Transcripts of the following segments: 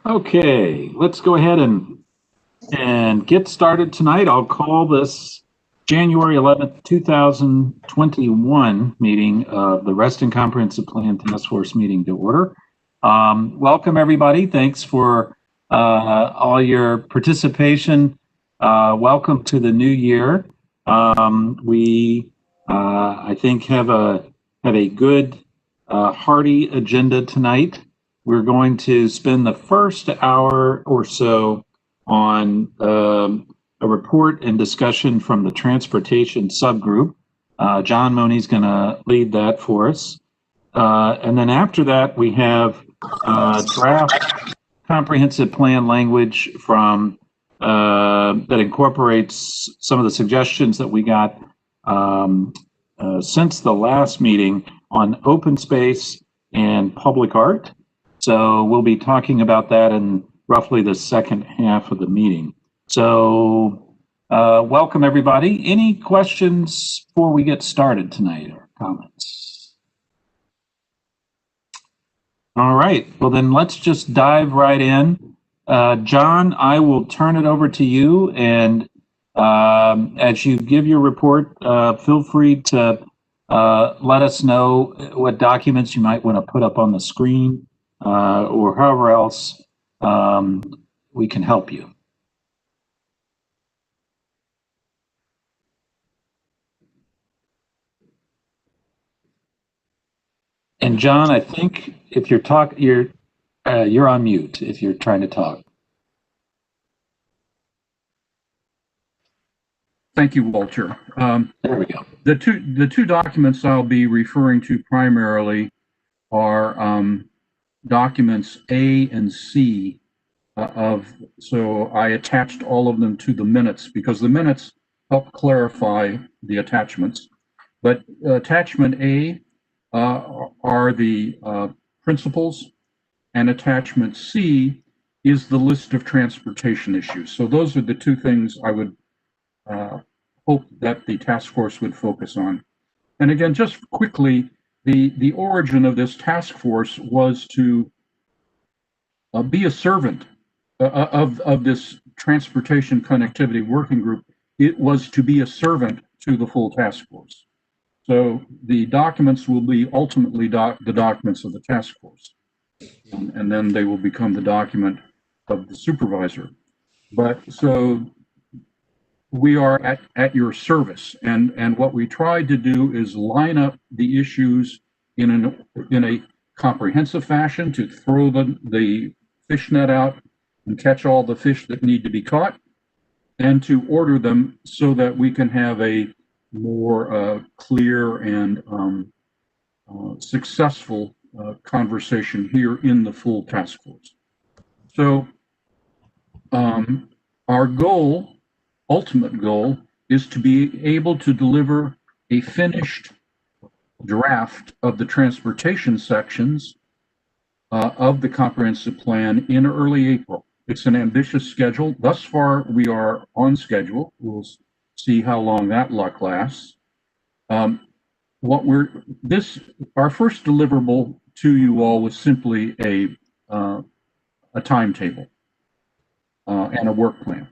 Okay, let's go ahead and get started tonight. I'll call this January 11th, 2021 meeting of the Reston Comprehensive Plan Task Force meeting to order. Welcome, everybody. Thanks for all your participation. Welcome to the new year. We, I think, have a good, hearty agenda tonight. We're going to spend the first hour or so on a report and discussion from the transportation subgroup. John Money's going to lead that for us. And then after that, we have draft comprehensive plan language from that incorporates some of the suggestions that we got since the last meeting on open space and public art. So we'll be talking about that in roughly the second half of the meeting. So welcome, everybody. Any questions before we get started tonight or comments? All right, well then let's just dive right in. John, I will turn it over to you, and as you give your report, feel free to let us know what documents you might want to put up on the screen. Or however else we can help you. And John, I think if you're you're on mute if you're trying to talk. Thank you, Walter. There we go. The two documents I'll be referring to primarily are documents A and C so I attached all of them to the minutes because the minutes help clarify the attachments. But attachment A are the principles, and attachment C is the list of transportation issues. So those are the two things I would hope that the task force would focus on. And again, just quickly, the origin of this task force was to be a servant of this transportation connectivity working group. It was to be a servant to the full task force. So the documents will be ultimately the documents of the task force, and then they will become the document of the supervisor. But so we are at your service, and what we tried to do is line up the issues in a comprehensive fashion to throw the fish net out and catch all the fish that need to be caught, and to order them so that we can have a more clear and successful conversation here in the full task force. So our goal, ultimate goal, is to be able to deliver a finished draft of the transportation sections of the comprehensive plan in early April. It's an ambitious schedule. Thus far, we are on schedule. We'll see how long that luck lasts. Our first deliverable to you all was simply a timetable and a work plan.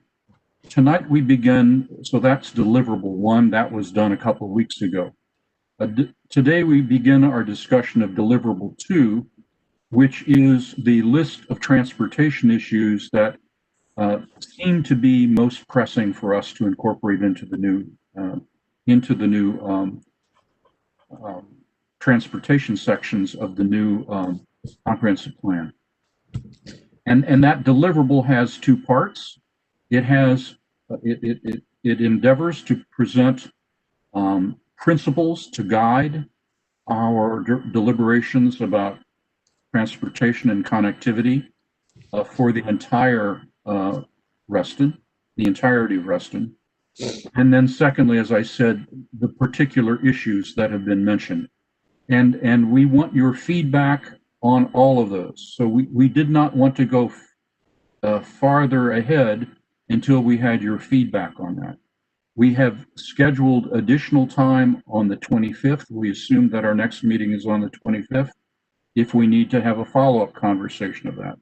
Tonight we begin, so that's deliverable one. That was done a couple of weeks ago. Today we begin our discussion of deliverable two, which is the list of transportation issues that seem to be most pressing for us to incorporate into the new transportation sections of the new comprehensive plan. And that deliverable has two parts. It has it endeavors to present principles to guide our deliberations about transportation and connectivity for the entire Reston, the entirety of Reston. And then secondly, as I said, the particular issues that have been mentioned. And we want your feedback on all of those. So we did not want to go farther ahead until we had your feedback on that. We have scheduled additional time on the 25th. We assume that our next meeting is on the 25th if we need to have a follow-up conversation of that.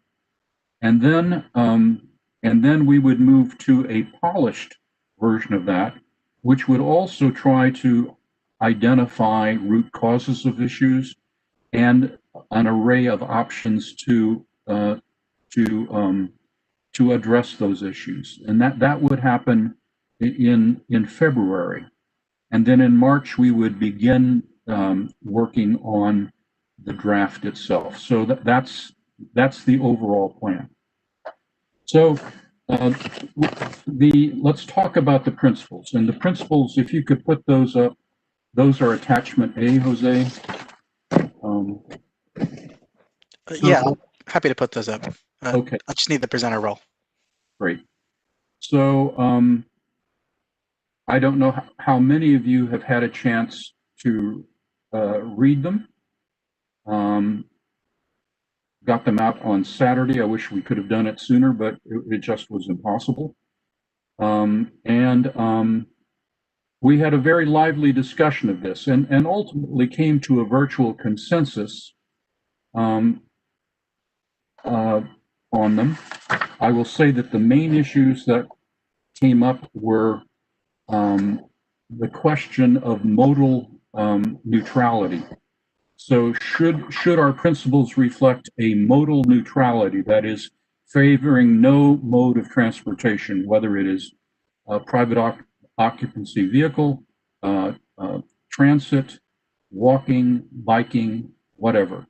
And then we would move to a polished version of that, which would also try to identify root causes of issues and an array of options to address those issues. And that would happen in February. And then in March, we would begin working on the draft itself. So that's the overall plan. So let's talk about the principles. And the principles, if you could put those up, those are attachment A, Jose. Yeah, happy to put those up. Okay. I just need the presenter role. Great. So I don't know how many of you have had a chance to read them. Got them out on Saturday. I wish we could have done it sooner, but it just was impossible. We had a very lively discussion of this and ultimately came to a virtual consensus on them. I will say that the main issues that came up were the question of modal neutrality. So should our principles reflect a modal neutrality, that is, favoring no mode of transportation, whether it is a private occupancy vehicle, transit, walking, biking, whatever?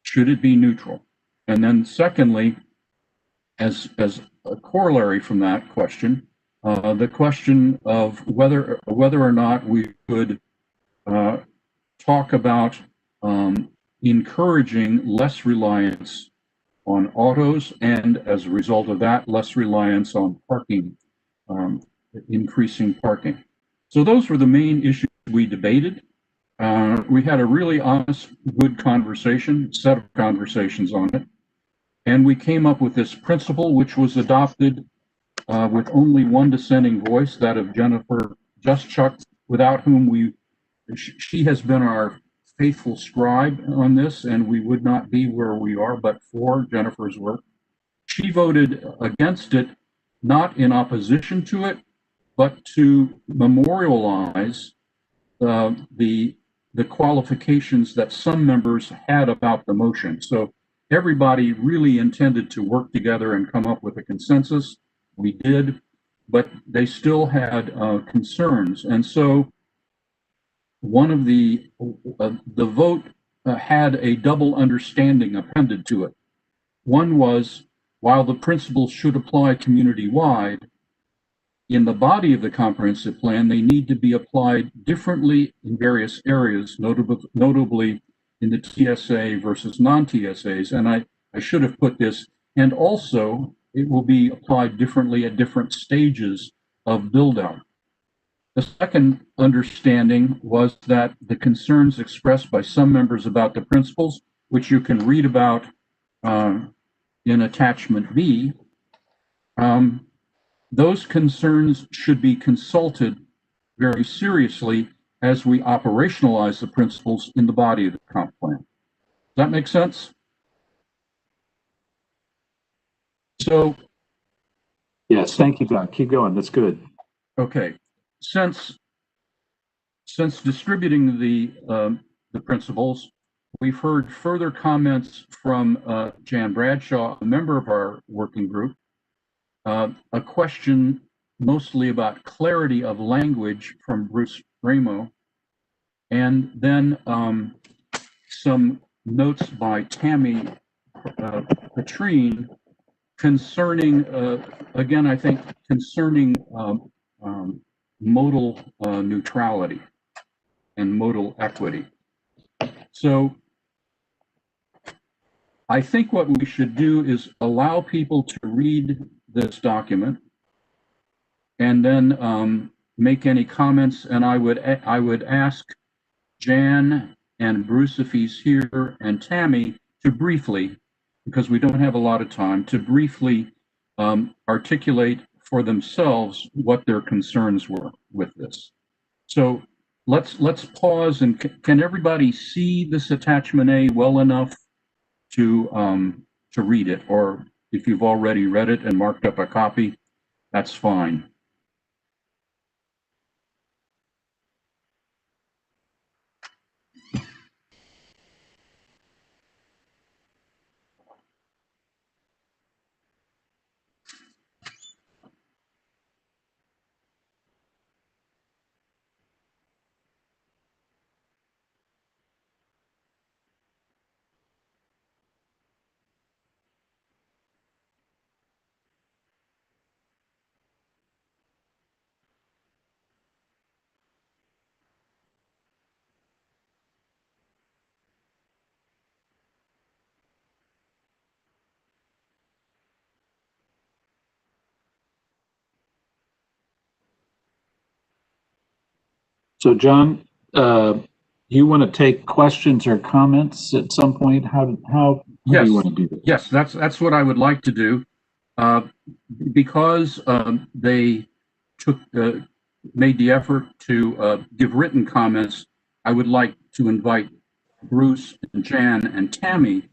Should it be neutral? And then secondly, as a corollary from that question, the question of whether or not we could talk about encouraging less reliance on autos, and as a result of that, less reliance on parking, increasing parking. So those were the main issues we debated. We had a really honest, good set of conversations on it. And we came up with this principle, which was adopted with only one dissenting voice, that of Jennifer Juszczyk, without whom she has been our faithful scribe on this, and we would not be where we are but for Jennifer's work. She voted against it, not in opposition to it, but to memorialize the qualifications that some members had about the motion. So everybody really intended to work together and come up with a consensus. We did, but they still had concerns. And so one of the vote had a double understanding appended to it. One was, while the principles should apply community-wide, in the body of the comprehensive plan, they need to be applied differently in various areas, notably in the TSA versus non-TSAs. And I should have put this, and also it will be applied differently at different stages of build-out. The second understanding was that the concerns expressed by some members about the principles, which you can read about in attachment B, those concerns should be consulted very seriously as we operationalize the principles in the body of the comp plan. Does that make sense? So. Yes, thank you, Doc. Keep going. That's good. Okay. Since distributing the principles, we've heard further comments from Jan Bradshaw, a member of our working group, a question mostly about clarity of language from Bruce Ramo, and then some notes by Tammy Petrine concerning, again, I think concerning modal neutrality and modal equity. So I think what we should do is allow people to read this document and then make any comments. And I would ask Jan and Bruce, if he's here, and Tammy, to briefly, because we don't have a lot of time, to briefly articulate for themselves what their concerns were with this. So let's pause, and can everybody see this attachment A well enough to read it? Or if you've already read it and marked up a copy, that's fine. So John, you want to take questions or comments at some point? How do you want to do this? Yes, that's what I would like to do. Because they made the effort to give written comments, I would like to invite Bruce and Jan and Tammy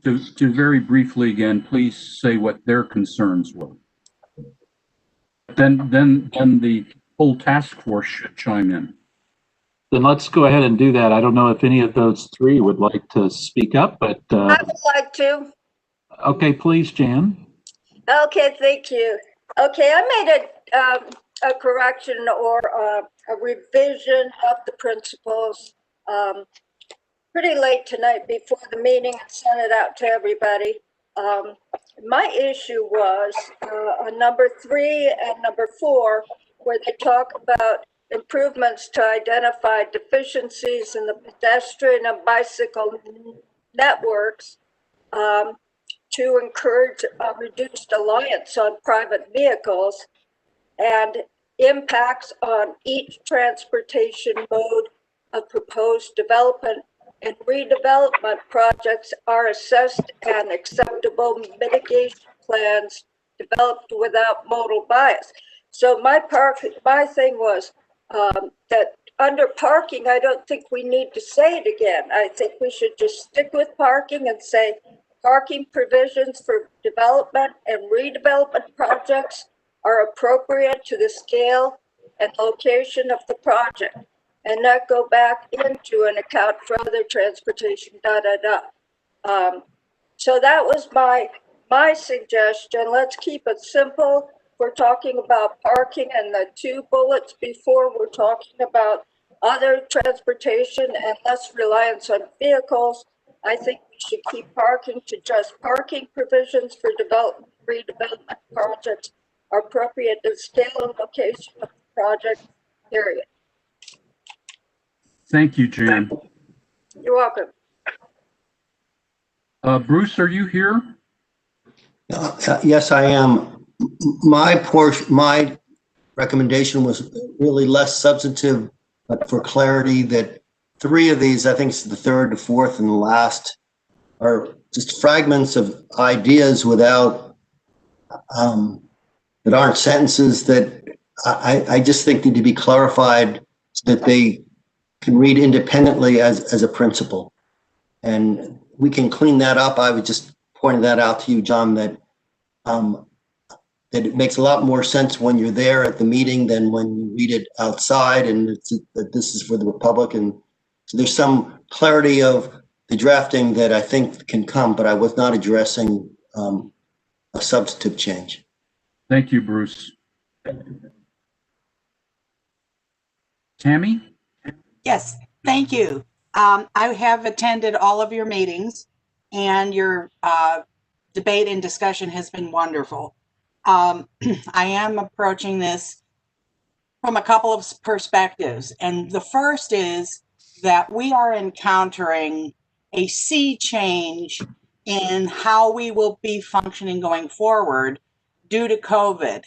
to very briefly again, please say what their concerns were. Then the whole task force should chime in. Then let's go ahead and do that. I don't know if any of those three would like to speak up, but I would like to. okay, please, Jan. Okay, thank you. Okay, I made a correction or a revision of the principles pretty late tonight before the meeting and sent it out to everybody. My issue was on number 3 and number 4, where they talk about improvements to identify deficiencies in the pedestrian and bicycle networks to encourage a reduced reliance on private vehicles, and impacts on each transportation mode of proposed development and redevelopment projects are assessed, and acceptable mitigation plans developed without modal bias. So my thing was that under parking, I don't think we need to say it again. I think we should just stick with parking and say parking provisions for development and redevelopment projects are appropriate to the scale and location of the project, and not go back into an account for other transportation, So that was my suggestion. Let's keep it simple. We're talking about parking, and the 2 bullets before we're talking about other transportation and less reliance on vehicles. I think we should keep parking to just parking provisions for development, redevelopment projects are appropriate to scale and location of the project, period. Thank you, Jan. You're welcome. Bruce, are you here? Yes, I am. My recommendation was really less substantive, but for clarity, that 3 of these, I think it's the 3rd, the 4th, and the last, are just fragments of ideas without that aren't sentences that I just think need to be clarified so that they can read independently as a principle. And we can clean that up. I was just pointing that out to you, John, that that it makes a lot more sense when you're there at the meeting than when you read it outside, and that this is for the Republic. And so there's some clarity of the drafting that I think can come, but I was not addressing a substantive change. Thank you, Bruce. Tammy? Yes, thank you. I have attended all of your meetings, and your debate and discussion has been wonderful. I am approaching this from a couple of perspectives. And the first is that we are encountering a sea change in how we will be functioning going forward due to COVID.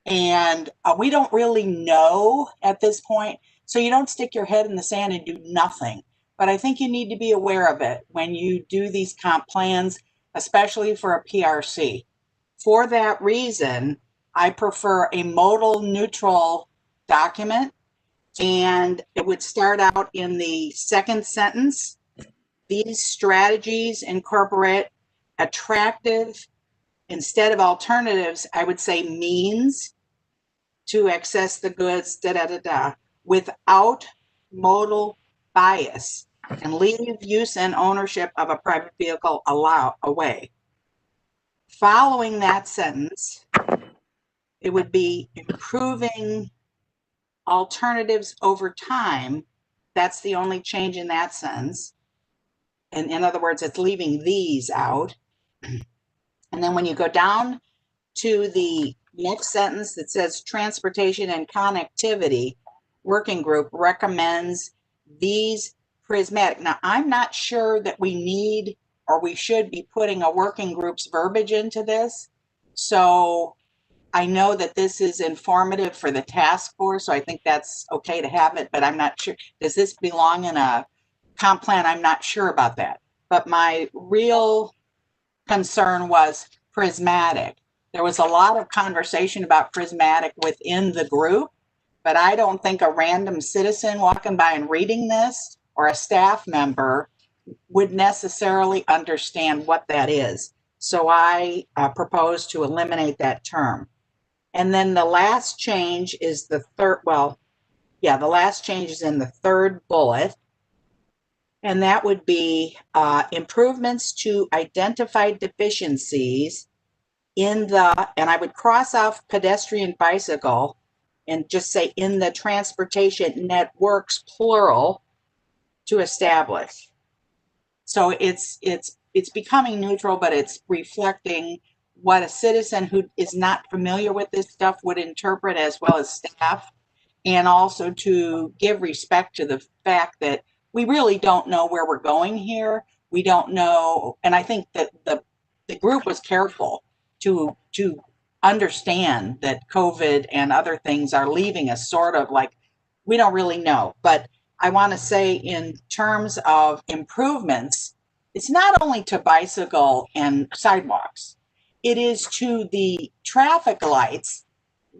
And we don't really know at this point. So you don't stick your head in the sand and do nothing. but I think you need to be aware of it when you do these comp plans, especially for a PRC. For that reason, I prefer a modal neutral document, and it would start out in the second sentence. These strategies incorporate attractive, instead of alternatives, I would say means to access the goods, without modal bias, and leave use and ownership of a private vehicle away. Following that sentence, it would be improving alternatives over time. That's the only change in that sentence. And in other words, it's leaving these out. And then when you go down to the next sentence that says transportation and connectivity working group recommends these prismatic. Now, I'm not sure that we need or we should be putting a working group's verbiage into this. So I know that this is informative for the task force, so I think that's okay to have it, but I'm not sure. Does this belong in a comp plan? I'm not sure about that. But my real concern was prismatic. There was a lot of conversation about prismatic within the group, but I don't think a random citizen walking by and reading this or a staff member would necessarily understand what that is. So I propose to eliminate that term. And then the last change is the third, the last change is in the third bullet. And that would be improvements to identified deficiencies in the, and I would cross off pedestrian bicycle and just say in the transportation networks, plural, to establish. So it's becoming neutral, but it's reflecting what a citizen who is not familiar with this stuff would interpret, as well as staff, and also to give respect to the fact that we really don't know where we're going here. We don't know, and I think that the group was careful to understand that COVID and other things are leaving us sort of like, we don't really know. But I want to say in terms of improvements, it's not only to bicycle and sidewalks, it is to the traffic lights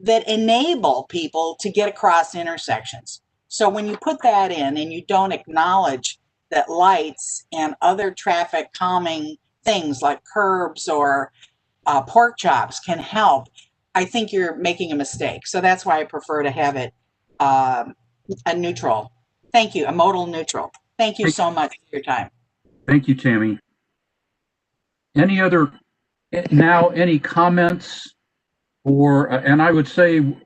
that enable people to get across intersections. So when you put that in and you don't acknowledge that lights and other traffic calming things like curbs or pork chops can help, I think you're making a mistake. So that's why I prefer to have it a neutral. Thank you, a modal neutral. Thank you so much for your time. Thank you, Tammy. Any comments? Or, and I would say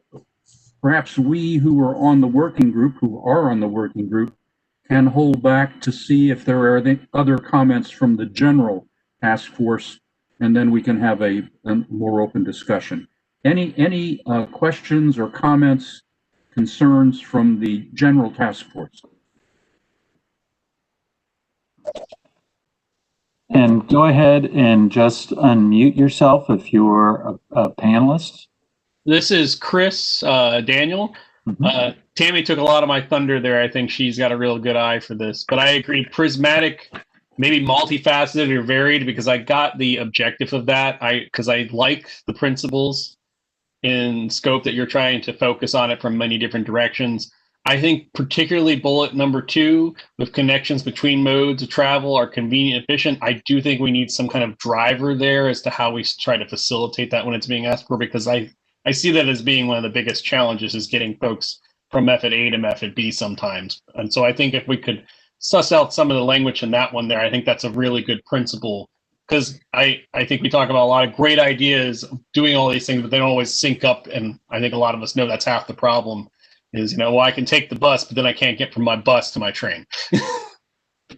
perhaps we who are on the working group, can hold back to see if there are other comments from the general task force, and then we can have a more open discussion. Any questions or comments, concerns from the general task force? And go ahead and just unmute yourself if you're a panelist. This is Chris Daniel. Mm-hmm. Tammy took a lot of my thunder there. I think she's got a real good eye for this. But I agree, prismatic, maybe multifaceted or varied, because I got the objective of that. Because I like the principles in scope that you're trying to focus on it from many different directions. I think particularly bullet number 2 with connections between modes of travel are convenient and efficient. I do think we need some kind of driver there as to how we try to facilitate that when it's being asked for, because I see that as being one of the biggest challenges is getting folks from method A to method B sometimes. And so I think if we could suss out some of the language in that one there, I think that's a really good principle, because I think we talk about a lot of great ideas doing all these things, but they don't always sync up. And I think a lot of us know that's half the problem. Is, well, I can take the bus, but then I can't get from my bus to my train.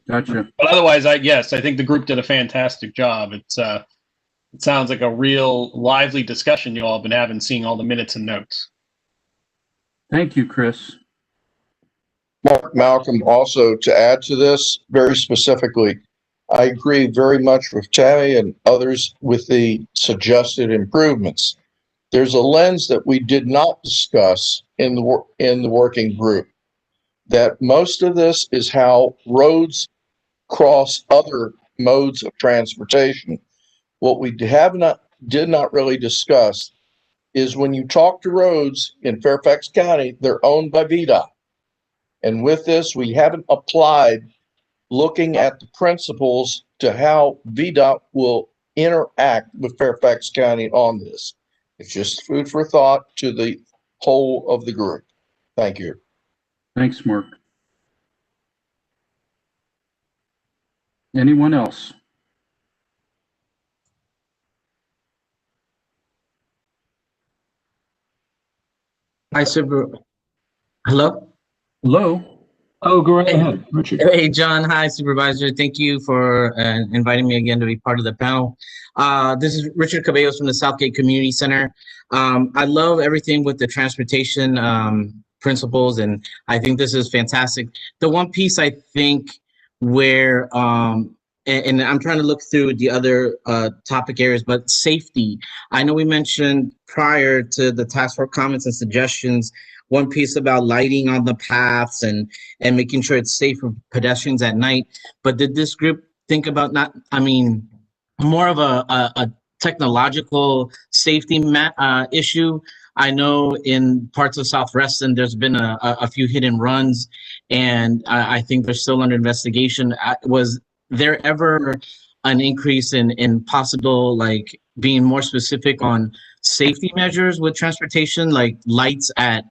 Gotcha. But otherwise, I think the group did a fantastic job. It sounds like a real lively discussion you all have been having, seeing all the minutes and notes. Thank you, Chris. Mark, Malcolm, also to add to this very specifically, I agree very much with Tammy and others with the suggested improvements. There's a lens that we did not discuss in the working group, that most of this is how roads cross other modes of transportation. What we did not really discuss is when you talk to roads in Fairfax County, they're owned by VDOT. And with this, we haven't applied looking at the principles to how VDOT will interact with Fairfax County on this. It's just food for thought to the whole of the group. Thank you. Thanks, Mark. Anyone else? Hi, Super. Hello? Hello? Oh, go right ahead, Richard. Hey, John. Hi, Supervisor. Thank you for inviting me again to be part of the panel. This is Richard Cabellos from the Southgate Community Center. I love everything with the transportation principles, and I think this is fantastic. The one piece I think where, and I'm trying to look through the other topic areas, but safety. I know we mentioned prior to the task force comments and suggestions, one piece about lighting on the paths and making sure it's safe for pedestrians at night. But did this group think about more of a technological safety issue? I know in parts of South Reston, there's been a few hit and runs, and I think they're still under investigation. Was there ever an increase in possible, like, being more specific on safety measures with transportation, like lights at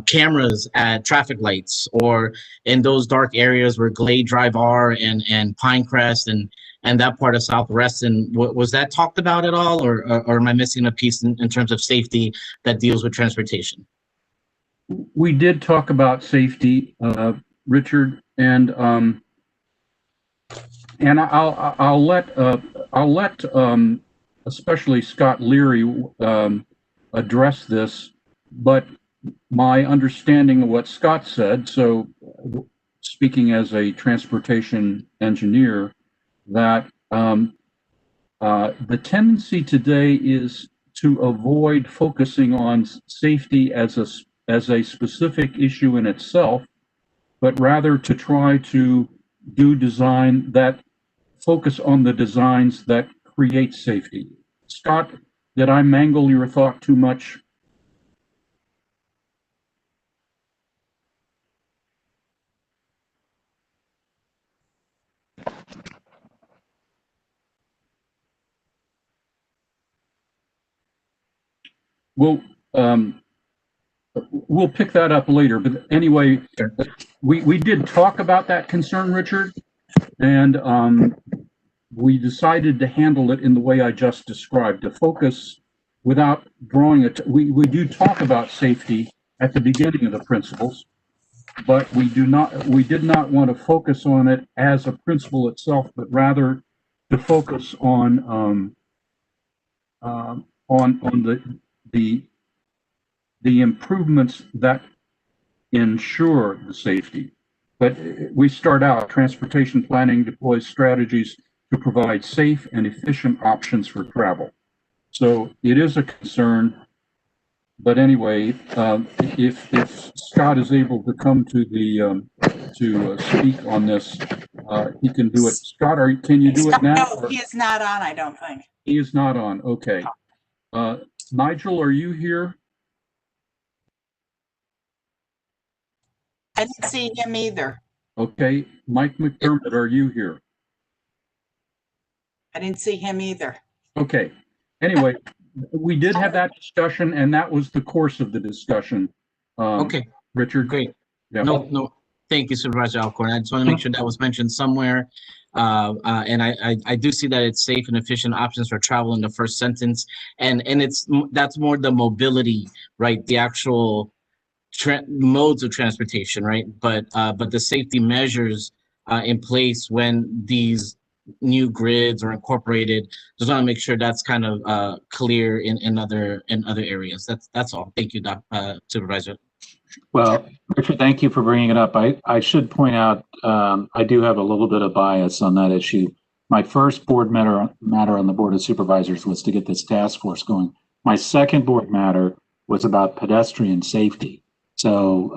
cameras at traffic lights, or in those dark areas where Glade Drive are and Pinecrest and that part of South Reston? Was that talked about at all, or am I missing a piece in terms of safety that deals with transportation? We did talk about safety, Richard, and I'll let especially Scott Leary address this. But my understanding of what Scott said, so speaking as a transportation engineer, that the tendency today is to avoid focusing on safety as a specific issue in itself, but rather to try to do design that focus on the designs that create safety. Scott, did I mangle your thought too much? We'll pick that up later, but anyway, we did talk about that concern, Richard, and we decided to handle it in the way I just described, to focus without drawing it. We do talk about safety at the beginning of the principles, but we did not want to focus on it as a principle itself, but rather to focus on the improvements that ensure the safety. But we start out, transportation planning deploys strategies to provide safe and efficient options for travel. So it is a concern. But anyway, if Scott is able to come to the to speak on this, he can do it. Scott, can you do it now? No, he is not on, I don't think. He is not on. Okay. Nigel, are you here? I didn't see him either. Okay. Mike McDermott, are you here? I didn't see him either. Okay. Anyway, we did have that discussion, and that was the course of the discussion. Okay. Richard? Great. Yeah. No. Thank you, Supervisor Alcorn. I just want to make sure that was mentioned somewhere. And I do see that it's safe and efficient options for travel in the first sentence. And that's more the mobility, right? The actual modes of transportation, right? But the safety measures in place when these new grids are incorporated, just want to make sure that's kind of clear in other areas. That's all. Thank you, Supervisor. Well, Richard, thank you for bringing it up. I should point out, I do have a little bit of bias on that issue. My first board matter on the Board of Supervisors was to get this task force going. My second board matter was about pedestrian safety. So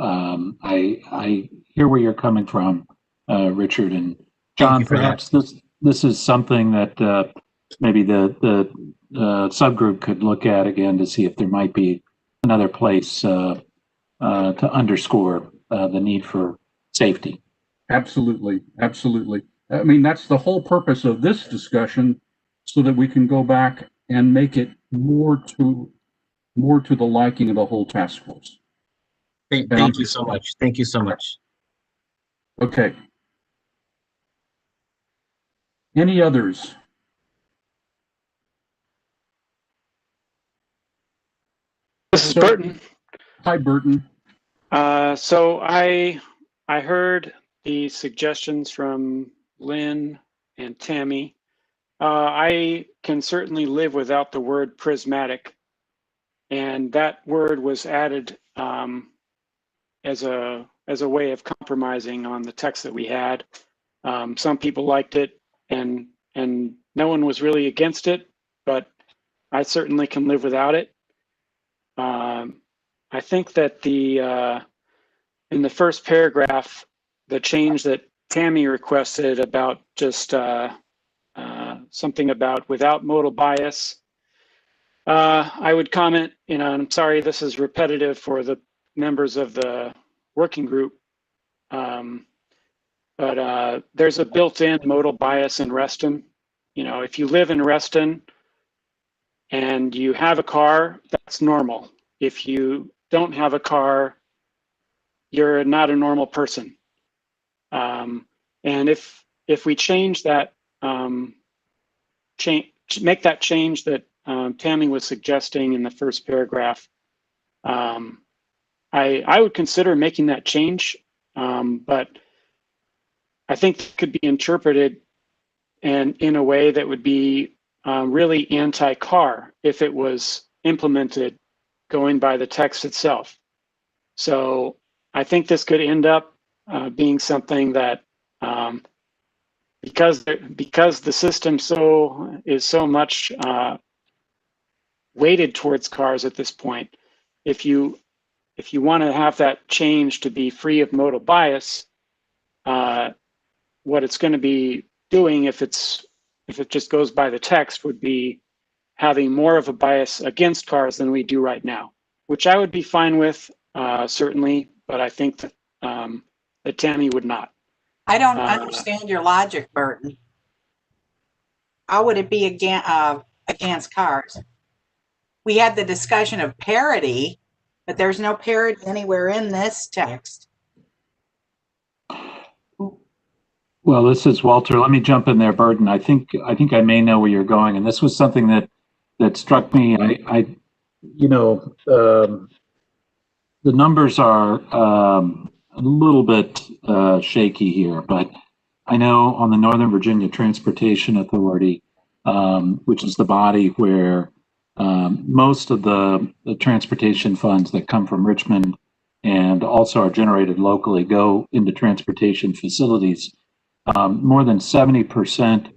I hear where you're coming from, Richard, and John. you for that. Perhaps this is something that maybe the subgroup could look at again to see if there might be another place to underscore the need for safety. Absolutely, absolutely. I mean, that's the whole purpose of this discussion, so that we can go back and make it more to the liking of the whole task force. Thank you so much. Thank you so much. Okay. Any others? This is Burton. Hi, Burton. So I heard the suggestions from Lynn and Tammy. I can certainly live without the word prismatic, and that word was added as a way of compromising on the text that we had. Some people liked it, and no one was really against it, but I certainly can live without it. I think that in the first paragraph, the change that Tammy requested about just something about without modal bias, I would comment, I'm sorry, this is repetitive for the members of the working group, but there's a built-in modal bias in Reston. If you live in Reston and you have a car, that's normal. If you don't have a car, you're not a normal person. And if we change that, make that change that Tammy was suggesting in the first paragraph, I would consider making that change, but I think it could be interpreted in a way that would be really anti-car if it was implemented going by the text itself. So I think this could end up being something that, because the system is so much weighted towards cars at this point, if you want to have that change to be free of modal bias, what it's going to be doing if it just goes by the text would be having more of a bias against cars than we do right now, which I would be fine with, certainly, but I think that Tammy would not. I don't understand your logic, Burton. How would it be against cars? We had the discussion of parity, but there's no parity anywhere in this text. Well, this is Walter. Let me jump in there, Burton. I think I may know where you're going, and this was something that struck me. The numbers are a little bit shaky here, but I know on the Northern Virginia Transportation Authority, which is the body where most of the transportation funds that come from Richmond and also are generated locally go into transportation facilities. More than 70%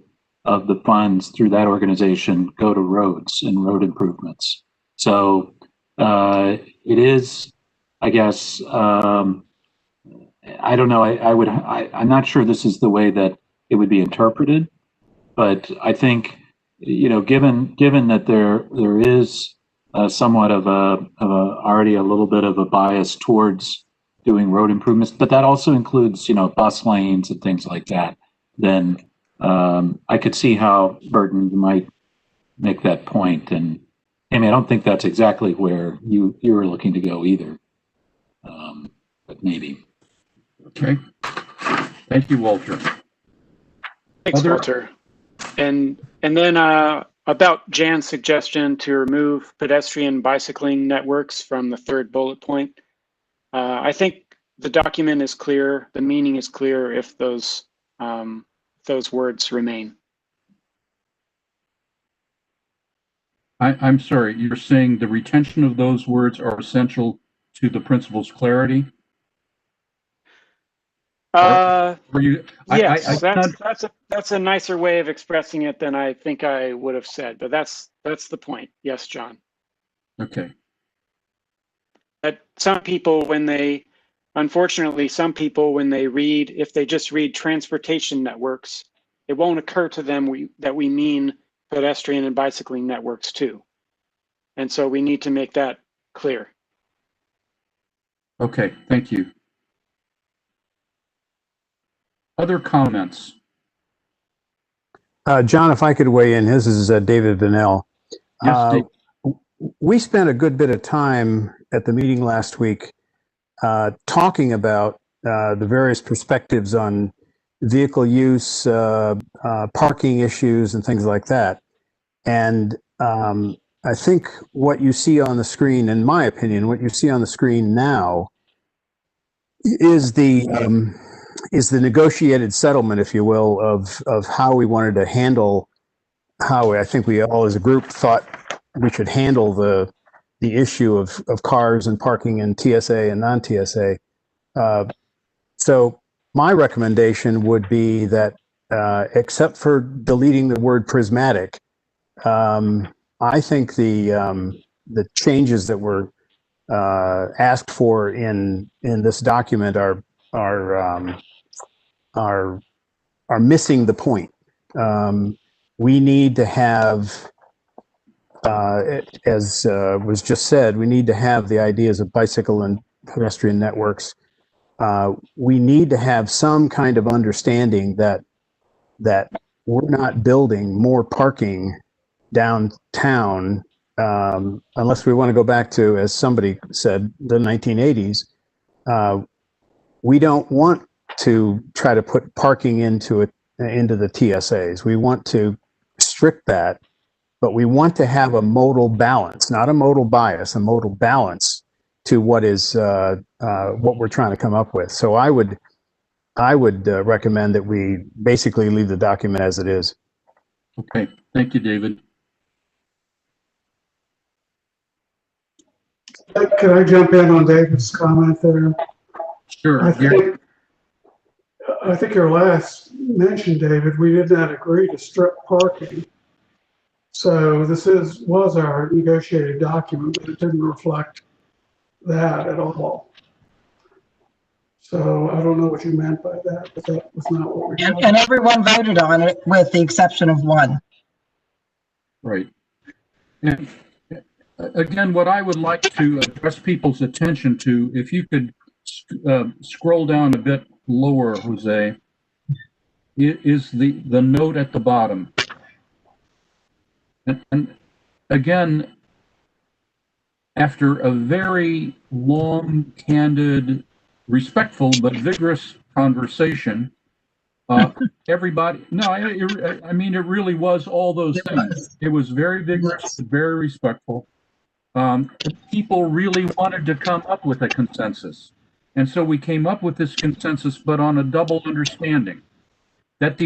of the funds through that organization go to roads and road improvements. So it is, I guess, I don't know. I'm not sure this is the way that it would be interpreted, but I think, given that there is somewhat of already a little bit of a bias towards doing road improvements, but that also includes, bus lanes and things like that, then I could see how, Burton, you might make that point. And I don't think that's exactly where you were looking to go either, but maybe. Okay. Thank you, Walter. Thanks, Walter. And then about Jan's suggestion to remove pedestrian bicycling networks from the third bullet point, I think the document is clear, the meaning is clear if those words remain. I'm sorry, you're saying the retention of those words are essential to the principle's clarity? Yes, that's a nicer way of expressing it than I think I would have said, but that's the point. Yes, John. Okay. But some people, unfortunately, some people, when they read, if they just read transportation networks, it won't occur to them that we mean pedestrian and bicycling networks too. And so we need to make that clear. Okay, thank you. Other comments? John, if I could weigh in, this is David Vanell. Yes, Steve. We spent a good bit of time at the meeting last week talking about the various perspectives on vehicle use, parking issues, and things like that. And I think what you see on the screen, in my opinion, what you see on the screen now is the negotiated settlement, if you will, of how we wanted to handle, how I think we all as a group thought we should handle the issue of cars and parking in TSA and non-TSA. So my recommendation would be that, except for deleting the word prismatic, I think the changes that were asked for in this document are missing the point. We need to have, as was just said, we need to have the ideas of bicycle and pedestrian networks. We need to have some kind of understanding that we're not building more parking downtown unless we want to go back to, as somebody said, the 1980s. We don't want to try to put parking into the TSAs. We want to restrict that, but we want to have a modal balance, not a modal bias, a modal balance to what is what we're trying to come up with. So I would recommend that we basically leave the document as it is. Okay, thank you, David. Can I jump in on David's comment there? Sure. I think your last mention, David, we did not agree to strip parking. So this was our negotiated document, but it didn't reflect that at all. So I don't know what you meant by that, but that was not what we did. And everyone voted on it with the exception of one. Right. And again, what I would like to address people's attention to, if you could scroll down a bit lower, Jose, is the note at the bottom. And again, after a very long, candid, respectful, but vigorous conversation, everybody, I mean, it really was all those things. It was very vigorous, very respectful. People really wanted to come up with a consensus. And so we came up with this consensus, but on a double understanding that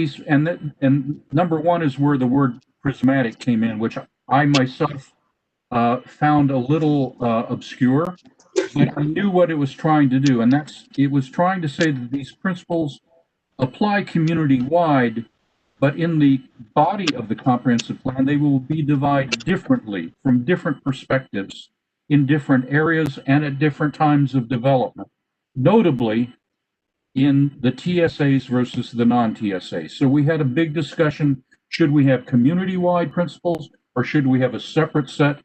and number one is where the word prismatic came in, which I myself found a little obscure, but I knew what it was trying to do. And it was trying to say that these principles apply community-wide, but in the body of the comprehensive plan, they will be divided differently from different perspectives in different areas and at different times of development, notably in the TSAs versus the non-TSAs. So we had a big discussion, should we have community-wide principles or should we have a separate set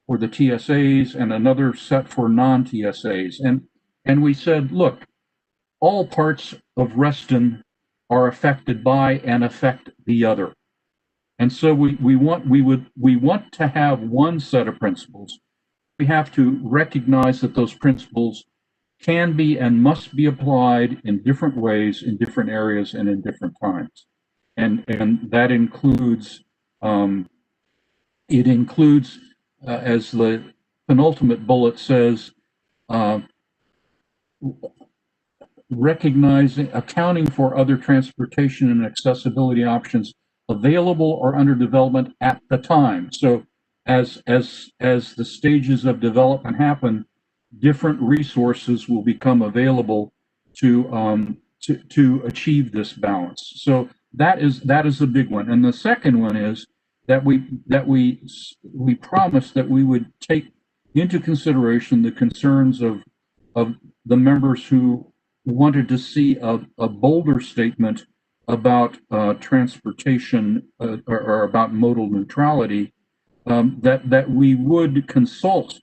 for the TSAs and another set for non-TSAs? And we said, look, all parts of Reston are affected by and affect the other. And so we want to have one set of principles. We have to recognize that those principles can be and must be applied in different ways, in different areas, and in different times. And that includes, as the penultimate bullet says, accounting for other transportation and accessibility options available or under development at the time. So as the stages of development happen, different resources will become available to achieve this balance. So that is a big one. And the second one is that we promised that we would take into consideration the concerns of the members who wanted to see a bolder statement about transportation or about modal neutrality, that we would consult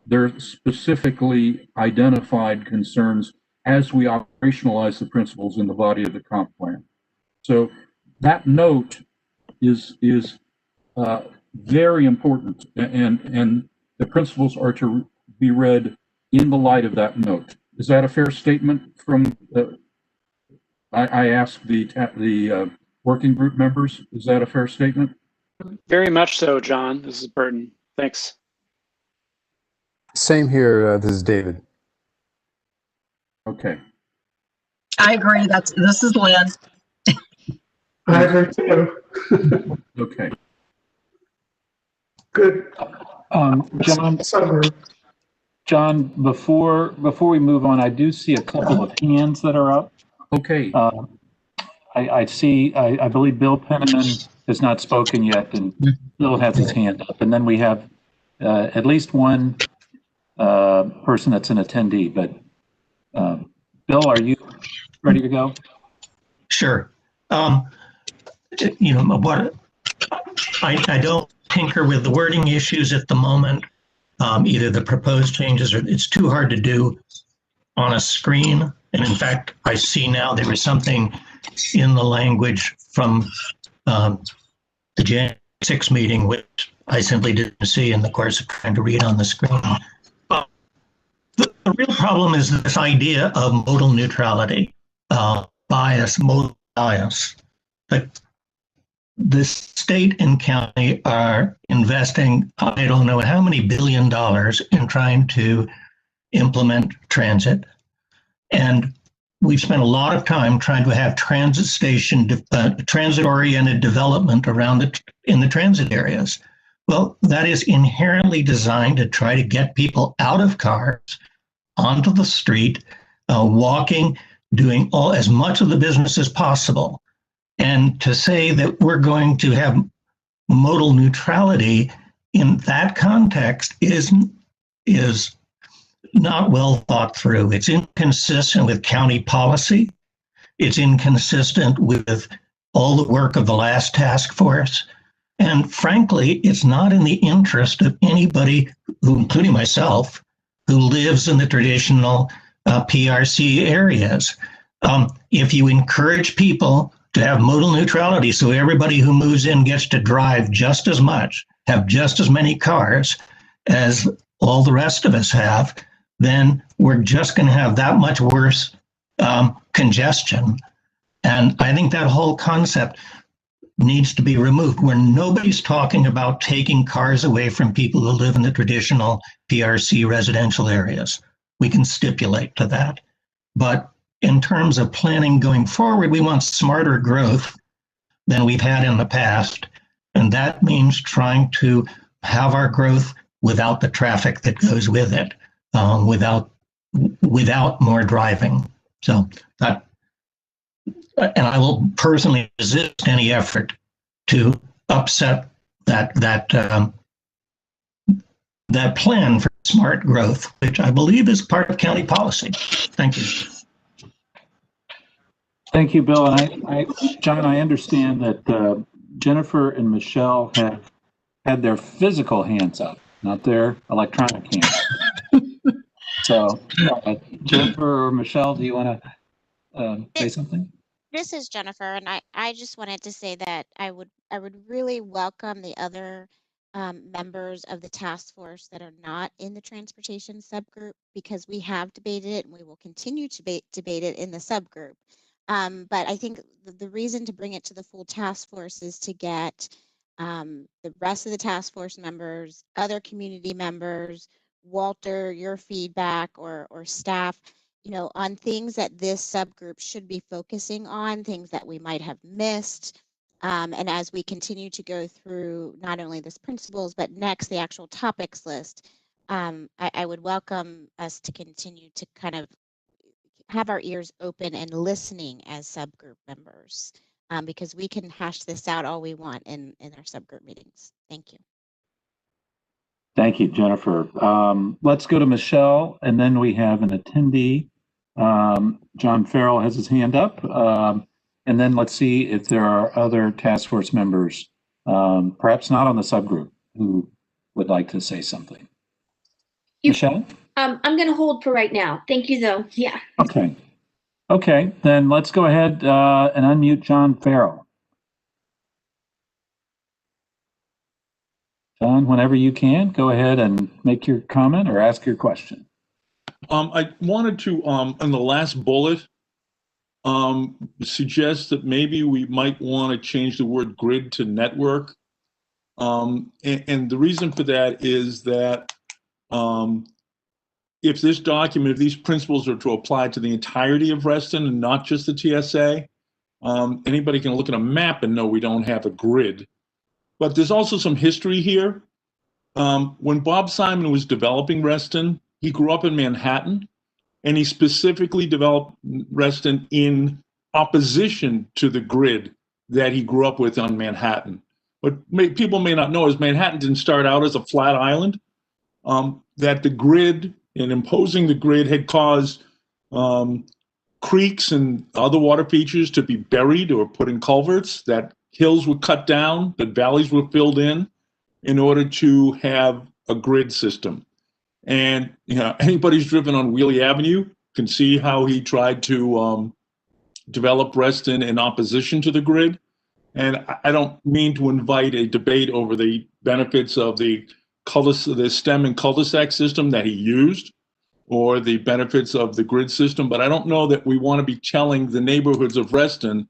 their specifically identified concerns as we operationalize the principles in the body of the comp plan. So that note is very important, and the principles are to be read in the light of that note. Is that a fair statement from I asked the working group members? Is that a fair statement? Very much so, John. This is Burton. Thanks. Same here. This is David. Okay. I agree. This is Lynn. I agree too. Okay. Good. John, before we move on, I do see a couple of hands that are up. Okay. I see, I believe Bill Penniman has not spoken yet, and Bill has his hand up. And then we have at least one person that's an attendee. But Bill, are you ready to go? Sure. You know, what I don't tinker with the wording issues at the moment, either the proposed changes or it's too hard to do on a screen. And in fact, I see now there was something in the language from the January 6 meeting, which I simply didn't see in the course of trying to read on the screen. The real problem is this idea of modal neutrality, bias, modal bias. The state and county are investing, I don't know how many $1 billion in trying to implement transit. And we've spent a lot of time trying to have transit station, transit-oriented development around in the transit areas. Well, that is inherently designed to try to get people out of cars, onto the street, walking, doing as much of the business as possible. And to say that we're going to have modal neutrality in that context is not well thought through. It's inconsistent with county policy. It's inconsistent with all the work of the last task force. And frankly, it's not in the interest of anybody, including myself, who lives in the traditional PRC areas. If you encourage people to have modal neutrality so everybody who moves in gets to drive just as much, have just as many cars as all the rest of us have, then we're just going to have that much worse congestion. And I think that whole concept needs to be removed, where nobody's talking about taking cars away from people who live in the traditional PRC residential areas. We can stipulate to that. But in terms of planning going forward, we want smarter growth than we've had in the past. And that means trying to have our growth without the traffic that goes with it, without more driving. So that, and I will personally resist any effort to upset that plan for smart growth, which I believe is part of county policy. Thank you. Thank you, Bill. And John, I understand that Jennifer and Michelle have had their physical hands up, not their electronic hands. So, Jennifer or Michelle, do you want to say something? This is Jennifer, and I just wanted to say that I would really welcome the other members of the task force that are not in the transportation subgroup, because we have debated it and we will continue to debate it in the subgroup. But I think the reason to bring it to the full task force is to get the rest of the task force members, other community members, Walter, your feedback, or staff, on things that this subgroup should be focusing on, things that we might have missed. And as we continue to go through not only this principles, but next the actual topics list, I would welcome us to continue to kind of have our ears open and listening as subgroup members, because we can hash this out all we want in our subgroup meetings. Thank you. Thank you, Jennifer. Let's go to Michelle, and then we have an attendee. John Farrell has his hand up. And then let's see if there are other task force members, perhaps not on the subgroup, who would like to say something. Michelle? I'm going to hold for right now. Thank you, though. Yeah. Okay. Okay, then let's go ahead and unmute John Farrell. John, whenever you can, go ahead and make your comment or ask your question. I wanted to, in the last bullet, suggest that maybe we might want to change the word grid to network. And the reason for that is that if this document, if these principles are to apply to the entirety of Reston and not just the TSA, anybody can look at a map and know we don't have a grid. But there's also some history here. When Bob Simon was developing Reston, he grew up in Manhattan, and he specifically developed Reston in opposition to the grid that he grew up with on Manhattan. What people may not know is Manhattan didn't start out as a flat island, that the grid and imposing the grid had caused creeks and other water features to be buried or put in culverts, that hills were cut down, that valleys were filled in order to have a grid system. And anybody who's driven on Wheelie Avenue can see how he tried to develop Reston in opposition to the grid. And I don't mean to invite a debate over the benefits of the stem and cul-de-sac system that he used, or the benefits of the grid system, but I don't know that we want to be telling the neighborhoods of Reston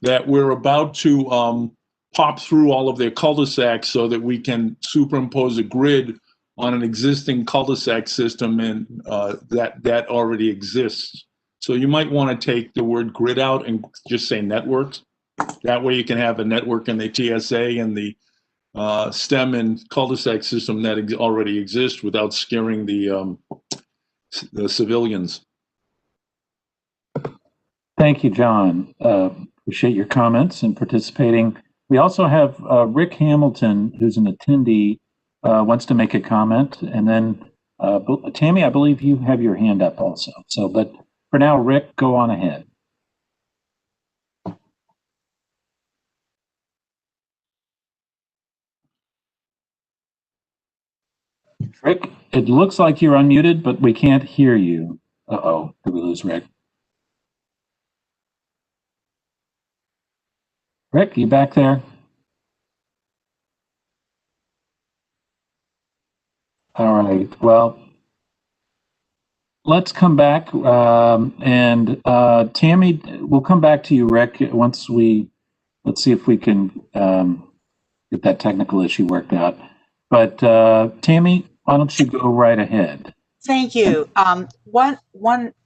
that we're about to pop through all of their cul-de-sacs so that we can superimpose a grid on an existing cul-de-sac system and that already exists. So you might want to take the word grid out and just say networks. That way you can have a network in the TSA and the stem and cul-de-sac system that already exists without scaring the civilians. Thank you, John. Appreciate your comments and participating. We also have Rick Hamilton, who's an attendee, wants to make a comment. And then Tammy, I believe you have your hand up also. So, but for now, Rick, go on ahead. Rick, it looks like you're unmuted, but we can't hear you. Uh-oh, did we lose Rick? Rick, you back there? All right, well, let's come back. Tammy, we'll come back to you, Rick, once let's see if we can get that technical issue worked out. But Tammy, why don't you go right ahead? Thank you.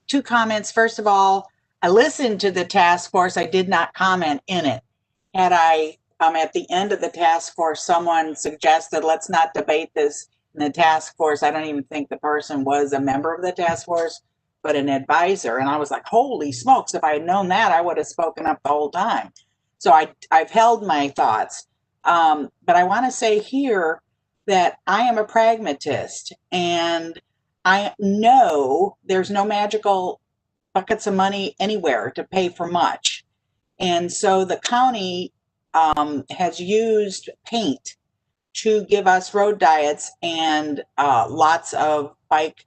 Two comments. First of all, I listened to the task force. I did not comment in it. Had I, at the end of the task force, someone suggested, let's not debate this in the task force. I don't even think the person was a member of the task force, but an advisor. And I was like, holy smokes, if I had known that, I would have spoken up the whole time. So I've held my thoughts. But I want to say here that I am a pragmatist, and I know there's no magical buckets of money anywhere to pay for much. And so the county has used paint to give us road diets and lots of bike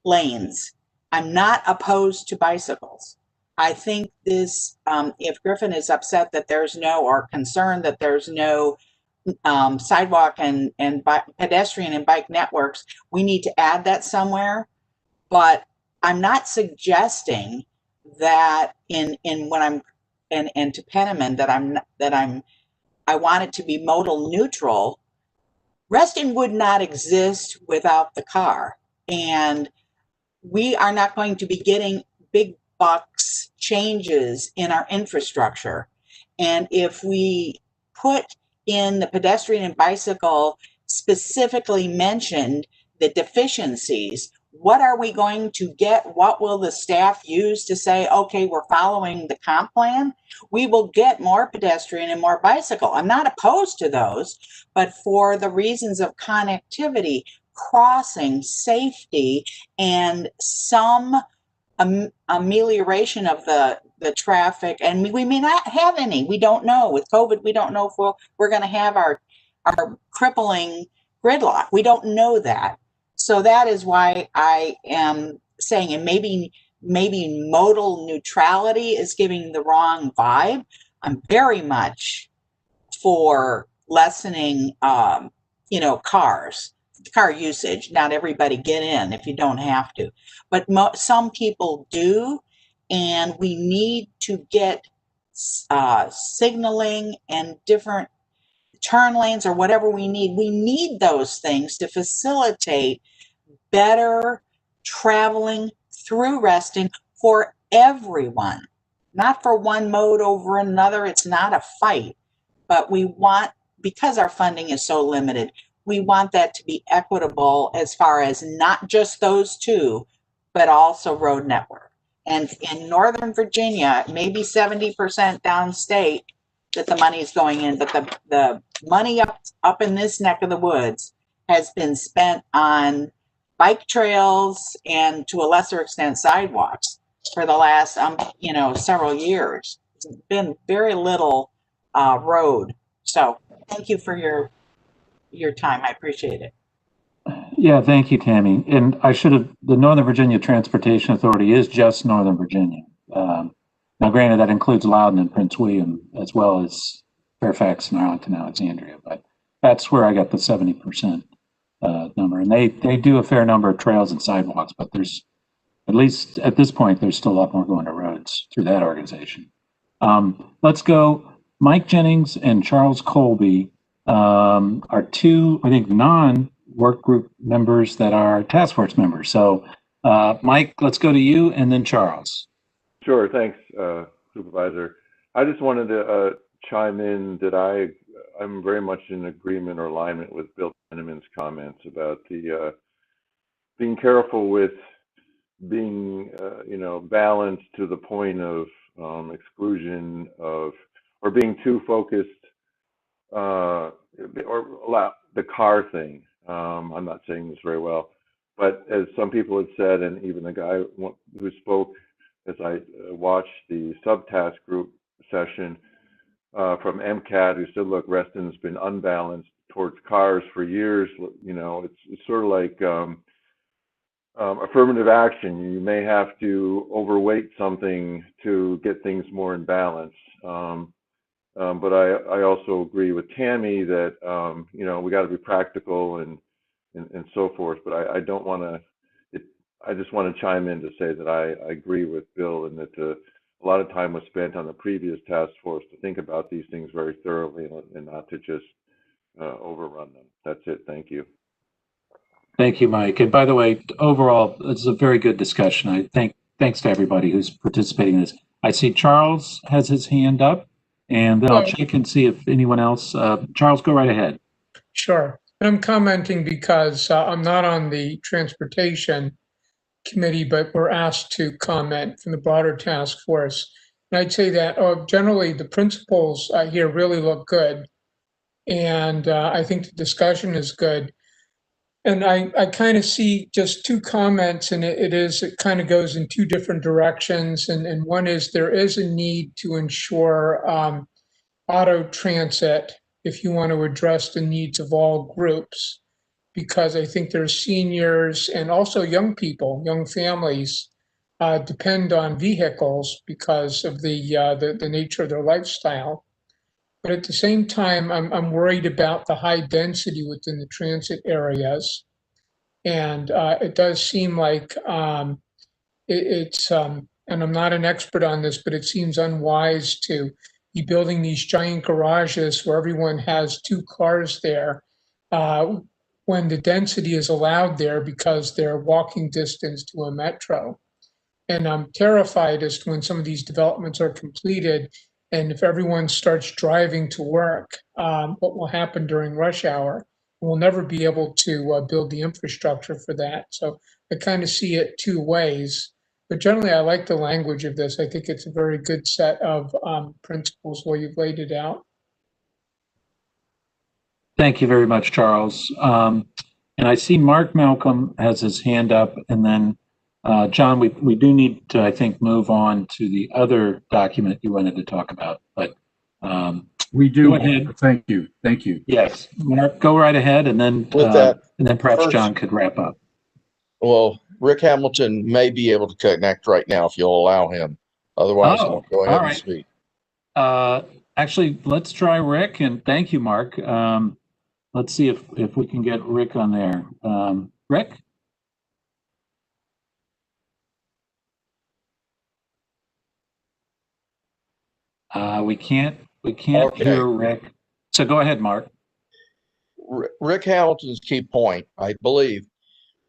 lanes. I'm not opposed to bicycles. I think this, if Griffin is upset that there's no, or concerned that there's no sidewalk and pedestrian and bike networks, we need to add that somewhere. But I'm not suggesting that in when I'm and to Penniman that I want it to be modal neutral. Reston would not exist without the car, and we are not going to be getting big bucks changes in our infrastructure. And if we put in the pedestrian and bicycle specifically mentioned the deficiencies, what are we going to get? What will the staff use to say, okay, we're following the comp plan? We will get more pedestrian and more bicycle. I'm not opposed to those, but for the reasons of connectivity, crossing, safety, and some amelioration of the traffic, and we may not have any. We don't know. With COVID, we don't know if we're going to have our crippling gridlock. We don't know that. So that is why I am saying, and maybe modal neutrality is giving the wrong vibe. I'm very much for lessening, car usage. Not everybody get in if you don't have to, but some people do, and we need to get signaling and different turn lanes or whatever we need. We need those things to facilitate better traveling through Reston for everyone, not for one mode over another. It's not a fight, but we want, because our funding is so limited, we want that to be equitable as far as not just those two, but also road network. And in Northern Virginia, maybe 70% downstate that the money is going in, but the money up in this neck of the woods has been spent on bike trails and to a lesser extent sidewalks for the last several years. It's been very little road. So thank you for your time. I appreciate it. Yeah, thank you, Tammy. And the Northern Virginia Transportation Authority is just Northern Virginia. Now, granted, that includes Loudoun and Prince William, as well as Fairfax and Arlington, Alexandria, but that's where I got the 70% number. And they do a fair number of trails and sidewalks, but there's, at least at this point, there's still a lot more going to roads through that organization. Let's go. Mike Jennings and Charles Colby are two, I think, non-work group members that are task force members. So, Mike, let's go to you, and then Charles. Sure, thanks, Supervisor. I just wanted to chime in that I'm very much in agreement or alignment with Bill Penniman's comments about the being careful with being, balanced to the point of exclusion of, or being too focused, or allow the car thing. I'm not saying this very well, but as some people had said, and even the guy who spoke as I watched the subtask group session from MCAT, who said, look, Reston's been unbalanced towards cars for years. It's sort of like affirmative action. You may have to overweight something to get things more in balance. But I also agree with Tammy that, we got to be practical and so forth. But I don't want to, I just want to chime in to say that I agree with Bill, and that a lot of time was spent on the previous task force to think about these things very thoroughly and not to just overrun them. That's it. Thank you. Thank you, Mike. And by the way, overall, this is a very good discussion. Thanks to everybody who's participating in this. I see Charles has his hand up, and then I'll check and see if anyone else. Charles, go right ahead. Sure. I'm commenting because I'm not on the transportation committee, but we're asked to comment from the broader task force. And I'd say that generally the principles here really look good. And I think the discussion is good. And I kind of see just two comments, and it kind of goes in two different directions. And one is there is a need to ensure auto transit if you want to address the needs of all groups, because I think there's seniors and also young people, young families depend on vehicles because of the nature of their lifestyle. But at the same time, I'm worried about the high density within the transit areas. And it does seem like it's, and I'm not an expert on this, but it seems unwise to be building these giant garages where everyone has two cars there when the density is allowed there because they're walking distance to a metro. And I'm terrified as to when some of these developments are completed, and if everyone starts driving to work, what will happen during rush hour? We'll never be able to build the infrastructure for that. So I kind of see it two ways. But generally, I like the language of this. I think it's a very good set of principles where you've laid it out. Thank you very much, Charles. And I see Mark Malcolm has his hand up, and then John, we do need to, I think, move on to the other document you wanted to talk about. But we do. Go ahead. Thank you. Thank you. Yes, Mark, go right ahead, and then perhaps first, John could wrap up. Well, Rick Hamilton may be able to connect right now if you'll allow him. Otherwise, I'll go ahead and speak. Actually, let's try Rick, and thank you, Mark. Let's see if we can get Rick on there. Rick? We can't hear Rick. So go ahead, Mark. Rick Hamilton's key point, I believe,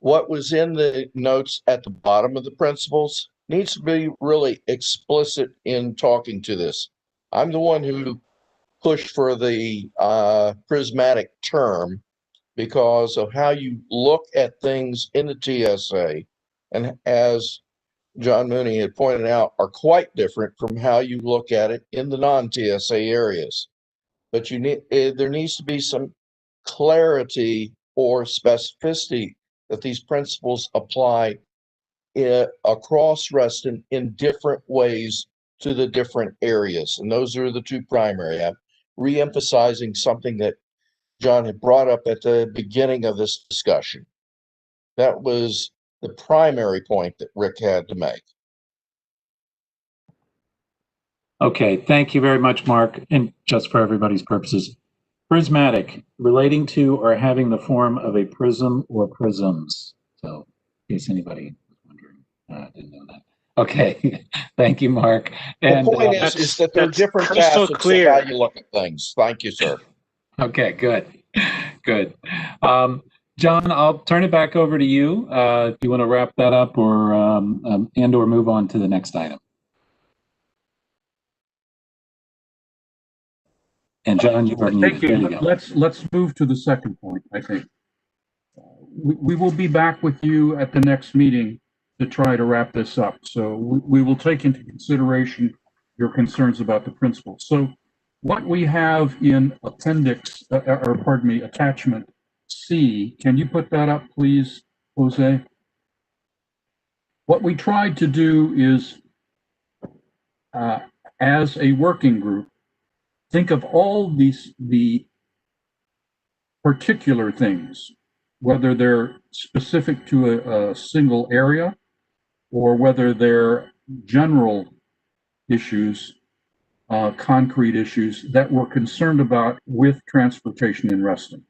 what was in the notes at the bottom of the principles needs to be really explicit in talking to this. I'm the one who pushed for the prismatic term because of how you look at things in the TSA, and as John Mooney had pointed out, are quite different from how you look at it in the non-TSA areas. But there needs to be some clarity or specificity that these principles apply across Reston in different ways to the different areas. And those are the two primary. I'm re-emphasizing something that John had brought up at the beginning of this discussion. That was the primary point that Rick had to make. Okay, thank you very much, Mark. And just for everybody's purposes, prismatic, relating to or having the form of a prism or prisms. So, in case anybody was wondering, didn't know that. Okay, thank you, Mark. And the point is that there are different facets of how you look at things. Thank you, sir. Okay, good. John, I'll turn it back over to you. Do you want to wrap that up, or or move on to the next item? And John, you are muted. There you go. Let's move to the second point, I think. We will be back with you at the next meeting to try to wrap this up. So we will take into consideration your concerns about the principles. So what we have in attachment C, can you put that up, please, Jose? What we tried to do is, as a working group, think of all the particular things, whether they're specific to a single area or whether they're general issues, concrete issues that we're concerned about with transportation in Reston.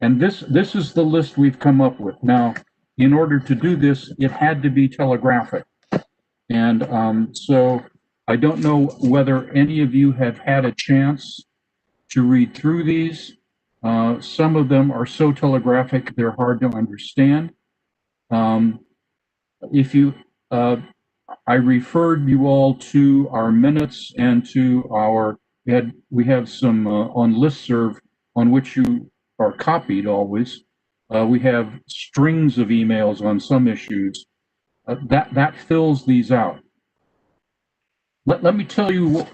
And this is the list we've come up with. Now, in order to do this, it had to be telegraphic. And so I don't know whether any of you have had a chance to read through these. Some of them are so telegraphic, they're hard to understand. I referred you all to our minutes and to our, we have some on listserv on which you are copied always. We have strings of emails on some issues. That fills these out. Let me tell you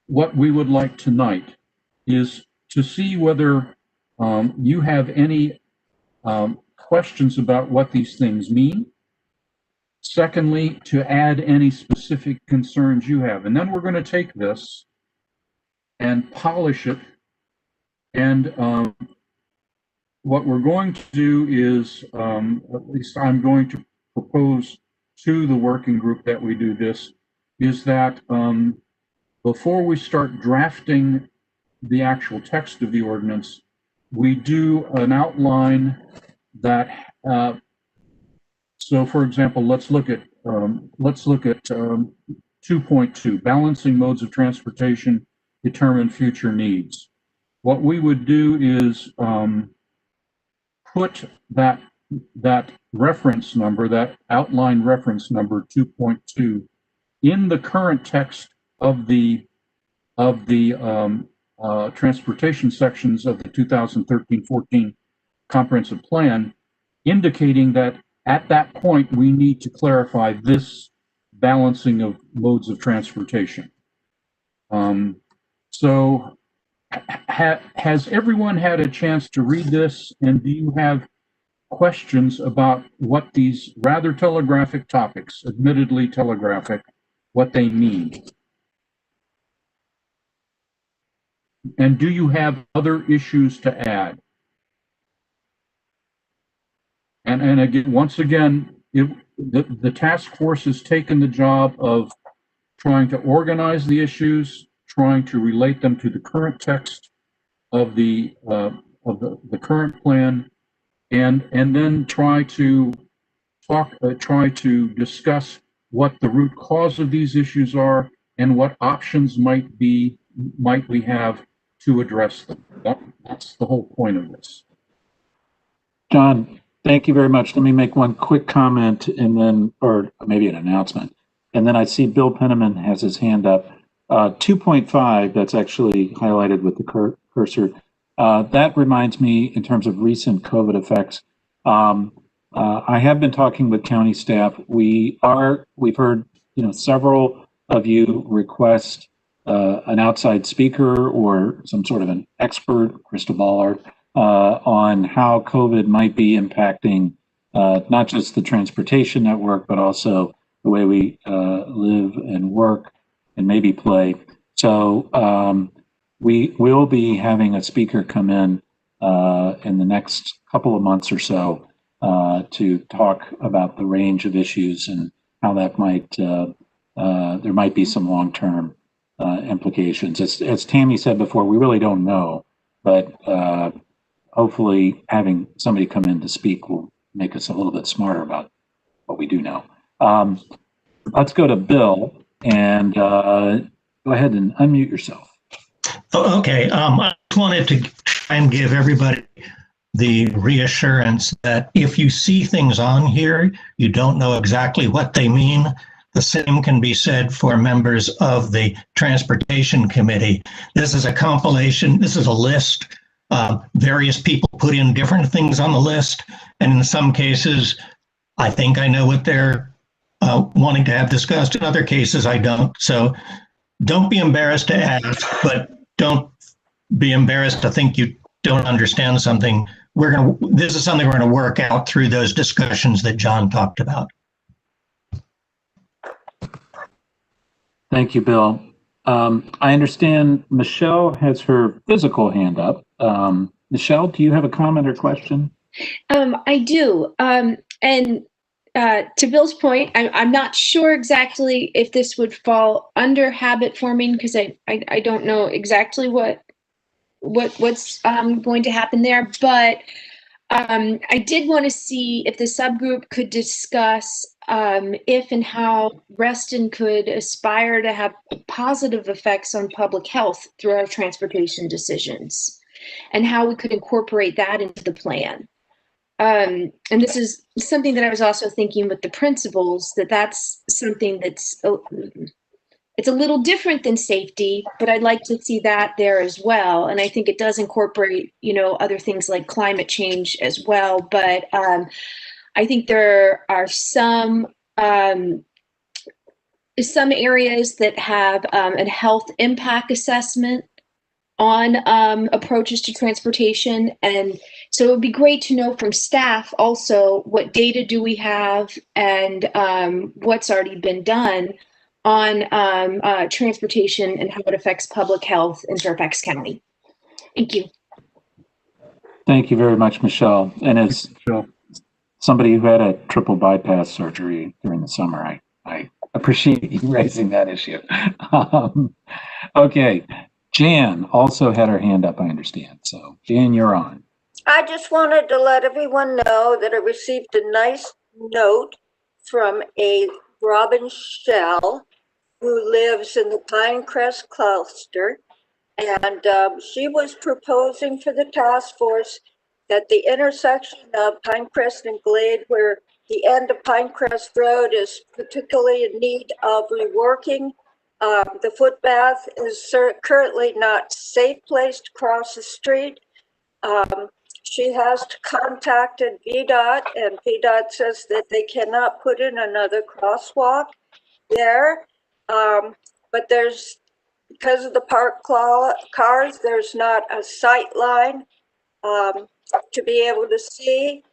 what we would like tonight is to see whether you have any questions about what these things mean. Secondly, to add any specific concerns you have. And then we're going to take this and polish it. And what we're going to do is, at least I'm going to propose to the working group that we do this, is that before we start drafting the actual text of the ordinance, we do an outline that, so for example, let's look at 2.2, balancing modes of transportation, determine future needs. What we would do is put that reference number, that outline reference number 2.2, in the current text of the transportation sections of the 2013-14 comprehensive plan, indicating that At that point, we need to clarify this balancing of modes of transportation. So has everyone had a chance to read this, and do you have questions about what these rather telegraphic topics, admittedly telegraphic, what they mean? And do you have other issues to add? And again, once again, the task force has taken the job of trying to organize the issues, trying to relate them to the current text of the current plan, and then try to discuss what the root cause of these issues are and what options might we have to address them. That's the whole point of this. John, thank you very much. Let me make one quick comment and then, or maybe an announcement. And then I see Bill Penniman has his hand up. 2.5, that's actually highlighted with the cursor. That reminds me in terms of recent COVID effects. I have been talking with county staff. We've heard, several of you request an outside speaker or some sort of an expert, crystal baller, on how COVID might be impacting not just the transportation network, but also the way we live and work and maybe play. So we will be having a speaker come in the next couple of months or so to talk about the range of issues and how that might, there might be some long-term implications. As Tammy said before, we really don't know, but hopefully having somebody come in to speak will make us a little bit smarter about what we do know. Let's go to Bill and go ahead and unmute yourself. Oh, okay. I just wanted to try and give everybody the reassurance that if you see things on here, you don't know exactly what they mean. The same can be said for members of the Transportation Committee. This is a compilation. This is a list. Various people put in different things on the list. And in some cases, I think I know what they're wanting to have discussed. In other cases, I don't. So don't be embarrassed to ask, but don't be embarrassed to think you don't understand something. This is something we're going to work out through those discussions that John talked about. Thank you, Bill. I understand Michelle has her physical hand up. Michelle, do you have a comment or question? I do. And to Bill's point, I'm not sure exactly if this would fall under habit forming because I don't know exactly what's going to happen there. But I did want to see if the subgroup could discuss if and how Reston could aspire to have positive effects on public health through our transportation decisions and how we could incorporate that into the plan. And this is something that I was also thinking with the principles, that's something that's, it's a little different than safety, but I'd like to see that there as well. And I think it does incorporate, other things like climate change as well. But I think there are some areas that have a health impact assessment on approaches to transportation. And so it would be great to know from staff also what data do we have and what's already been done on transportation and how it affects public health in Fairfax County. Thank you. Thank you very much, Michelle. And as somebody who had a triple bypass surgery during the summer, I appreciate you raising that issue. Okay. Jan also had her hand up, I understand. So, Jan, you're on. I just wanted to let everyone know that I received a nice note from a Robin Shell who lives in the Pinecrest cluster. And she was proposing for the task force that the intersection of Pinecrest and Glade, where the end of Pinecrest Road is particularly in need of reworking. The footpath is currently not a safe place to cross the street. she has contacted VDOT, and VDOT says that they cannot put in another crosswalk there. But there's, because of the parked cars, there's not a sight line to be able to see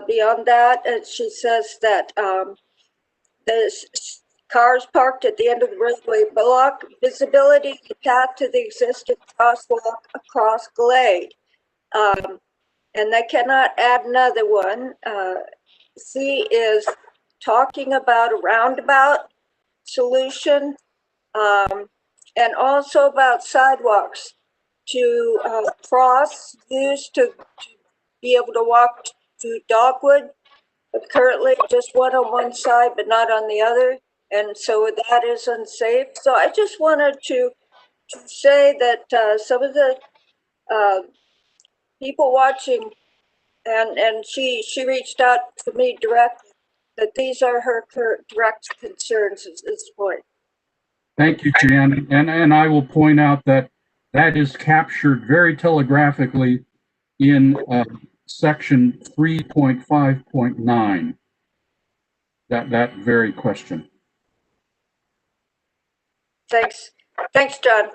beyond that. And she says that there's cars parked at the end of the roadway block visibility of the path to the existing crosswalk across Glade. And they cannot add another one. C is talking about a roundabout solution, and also about sidewalks to cross, use to be able to walk to Dogwood, but currently just one on one side, but not on the other. And so that is unsafe. So I just wanted to say that some of the people watching, and she reached out to me directly, that these are her direct concerns at this point. Thank you, Jan. And I will point out that that is captured very telegraphically in section 3.5.9. That very question. Thanks, John.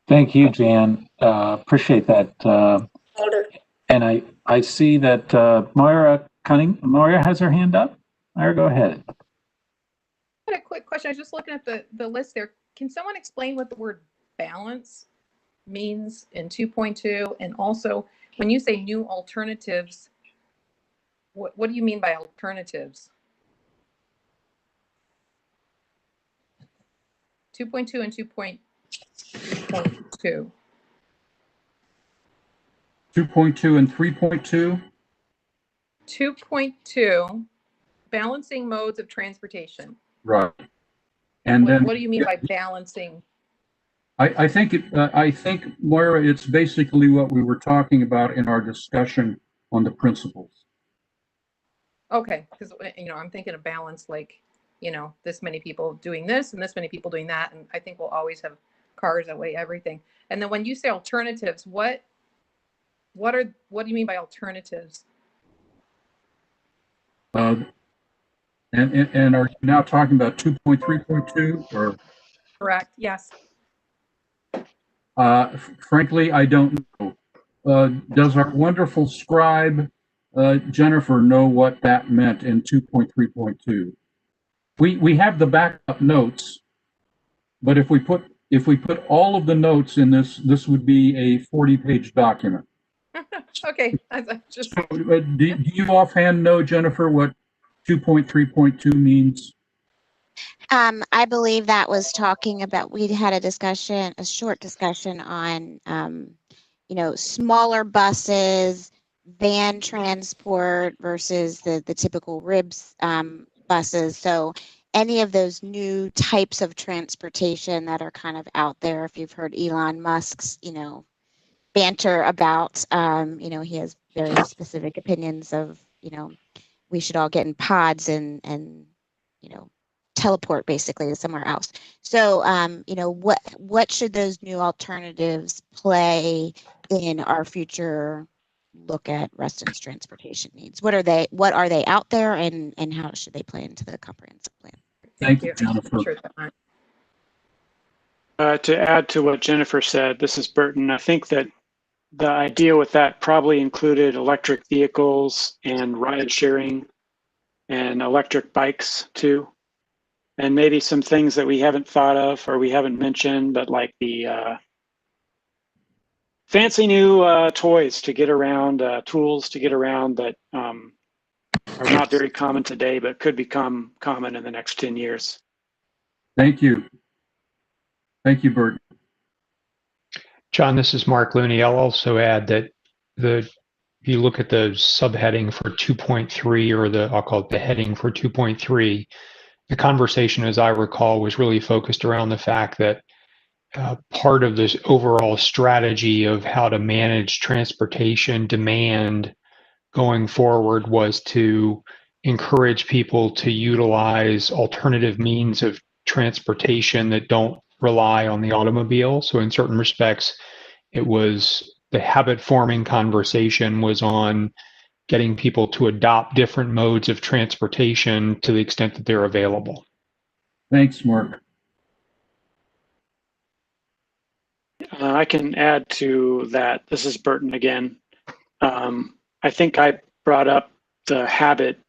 Thank you, Jan. Appreciate that. And I see that Moira has her hand up. Moira, go ahead. I had a quick question. I was just looking at the list there. Can someone explain what the word balance means in 2.2? And also, when you say new alternatives, what do you mean by alternatives? 2.2 and 2.2. 2.2 and 3.2. 2.2, balancing modes of transportation. Right. And then what do you mean by balancing? I think Moira, it's basically what we were talking about in our discussion on the principles. Okay, because I'm thinking of balance, like this many people doing this and this many people doing that, and I think we'll always have cars that weigh everything. And then when you say alternatives, what do you mean by alternatives? And are you now talking about 2.3.2 or? Correct. Yes. Frankly, I don't know. Does our wonderful scribe, Jennifer, know what that meant in 2.3.2? We have the backup notes, but if we put all of the notes in this would be a 40-page document. Okay. Just... So, do you offhand know, Jennifer, what 2.3.2 means? I believe that was talking about, we had a short discussion on, smaller buses, van transport versus the typical ribs buses. So any of those new types of transportation that are kind of out there, if you've heard Elon Musk's, banter about, he has very specific opinions of, we should all get in pods and teleport basically to somewhere else. So, what should those new alternatives play in our future look at Reston's transportation needs? What are they out there, and how should they play into the comprehensive plan? Thank you, Jennifer. To add to what Jennifer said, this is Burton. I think that the idea with that probably included electric vehicles and ride sharing and electric bikes too. And maybe some things that we haven't thought of or we haven't mentioned, but like the fancy new toys to get around, tools to get around that are not very common today, but could become common in the next 10 years. Thank you. Thank you, Bert. John, this is Mark Looney. I'll also add that if you look at the subheading for 2.3, or I'll call it the heading for 2.3, the conversation, as I recall, was really focused around the fact that part of this overall strategy of how to manage transportation demand going forward was to encourage people to utilize alternative means of transportation that don't rely on the automobile. So in certain respects, it was the habit forming conversation was on getting people to adopt different modes of transportation to the extent that they're available. Thanks, Mark. I can add to that. This is Burton again. I think I brought up the habit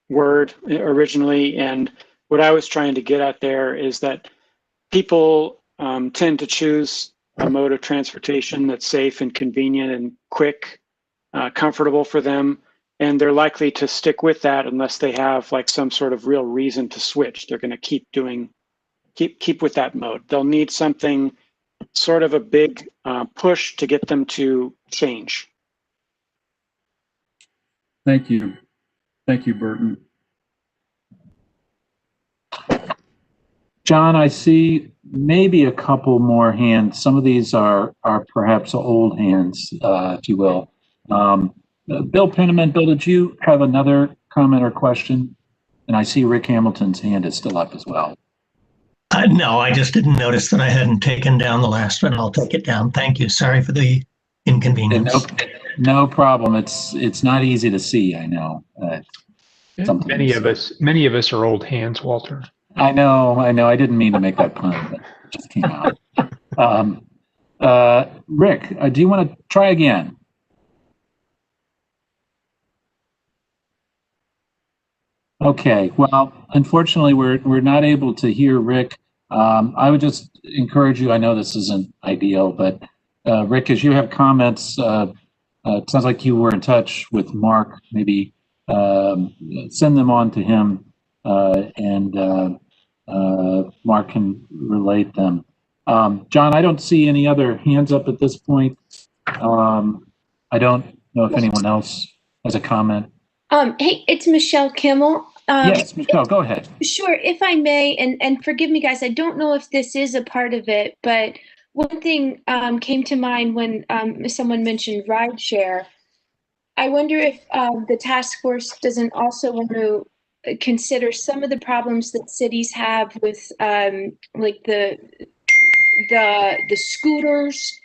word originally, and what I was trying to get at there is that people tend to choose a mode of transportation that's safe and convenient and quick, comfortable for them, and they're likely to stick with that unless they have like some sort of real reason to switch. They're going to keep with that mode. They'll need something, sort of a big push to get them to change. Thank you. Thank you, Burton. John, I see maybe a couple more hands. Some of these are perhaps old hands, if you will. Bill Penniman, Bill, did you have another comment or question? And I see Rick Hamilton's hand is still up as well. No, I just didn't notice that I hadn't taken down the last one. I'll take it down. Thank you. Sorry for the inconvenience. No problem. It's not easy to see, I know. Many of us are old hands, Walter. I know. I didn't mean to make that pun, but it just came out. Rick, do you want to try again? Okay. Well, unfortunately, we're not able to hear Rick. I would just encourage you. I know this isn't ideal, but Rick, as you have comments, it sounds like you were in touch with Mark. Maybe send them on to him, and Mark can relate them. John, I don't see any other hands up at this point. I don't know if anyone else has a comment. Hey, it's Michelle Kimmel. Yes, Michelle, go ahead. Sure, if I may, and forgive me, guys, I don't know if this is a part of it, but one thing came to mind when someone mentioned rideshare. I wonder if the task force doesn't also want to consider some of the problems that cities have with like the scooters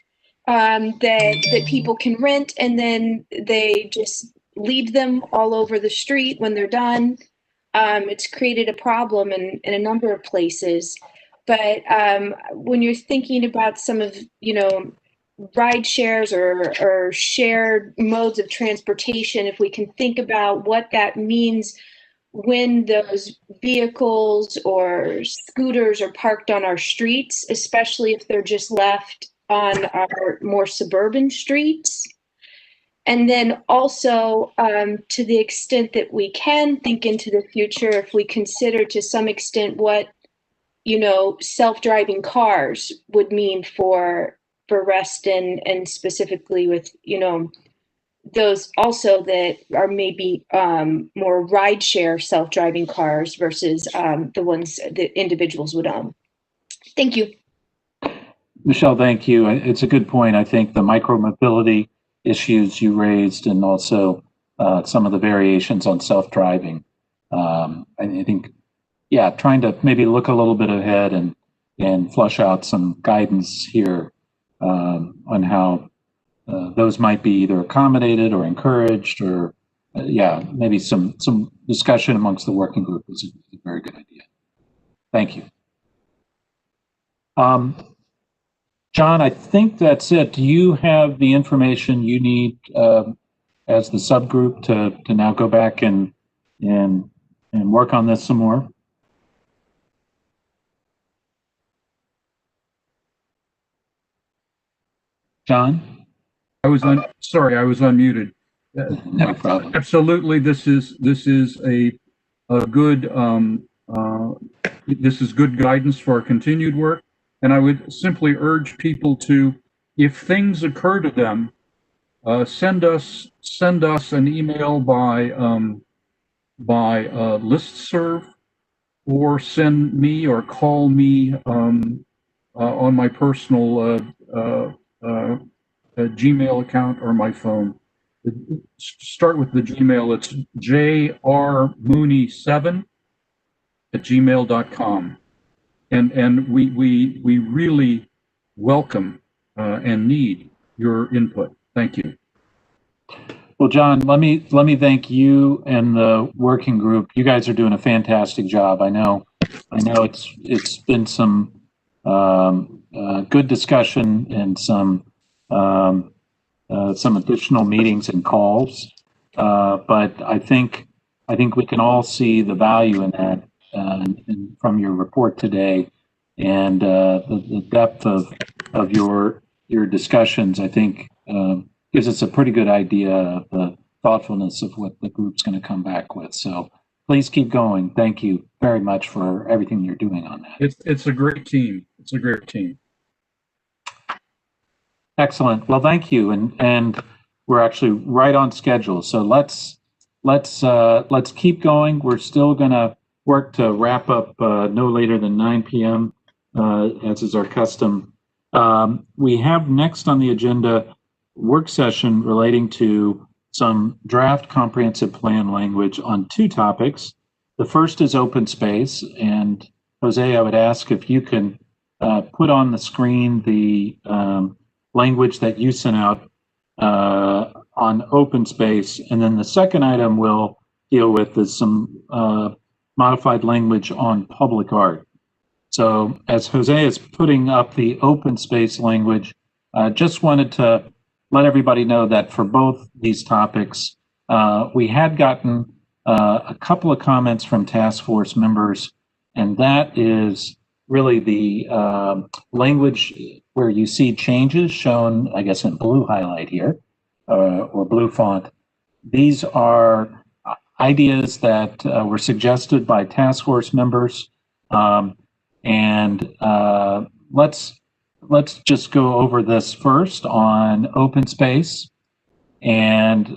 that people can rent, and then they just leave them all over the street when they're done. It's created a problem in a number of places. But when you're thinking about some of, ride shares or shared modes of transportation, if we can think about what that means when those vehicles or scooters are parked on our streets, especially if they're just left on our more suburban streets. And then also, to the extent that we can think into the future, if we consider to some extent what, self-driving cars would mean for Reston, and specifically with, those also that are maybe more rideshare self-driving cars versus the ones that individuals would own. Thank you. Michelle, thank you. It's a good point. I think the micromobility issues you raised, and also some of the variations on self-driving. I think, yeah, trying to maybe look a little bit ahead and flush out some guidance here on how those might be either accommodated or encouraged, or maybe some discussion amongst the working group is a very good idea. Thank you. John, I think that's it. Do you have the information you need as the subgroup to now go back and work on this some more? John? I was unmuted. No problem. Absolutely, this is a good this is good guidance for our continued work. And I would simply urge people to, if things occur to them, send us an email by listserv, or send me or call me on my personal Gmail account or my phone. Start with the Gmail. It's jrmooney7@gmail.com. And we really welcome and need your input. Thank you. Well, John, let me thank you and the working group. You guys are doing a fantastic job. I know it's been some good discussion and some additional meetings and calls, but I think we can all see the value in that from your report today, and the depth of your discussions. I think gives us a pretty good idea of the thoughtfulness of what the group's going to come back with. So please keep going. Thank you very much for everything you're doing on that. It's a great team. It's a great team. Excellent. Well, thank you. And we're actually right on schedule. So let's keep going. We're still going to work to wrap up no later than 9 p.m. As is our custom. We have next on the agenda work session relating to some draft comprehensive plan language on two topics. The first is open space, and Jose, I would ask if you can put on the screen the language that you sent out on open space, and then the second item we'll deal with is some modified language on public art. So as Jose is putting up the open space language, just wanted to let everybody know that for both these topics, we had gotten a couple of comments from task force members, and that is really the language where you see changes shown, I guess, in blue highlight here, or blue font. These are ideas that were suggested by task force members, and let's just go over this first on open space. And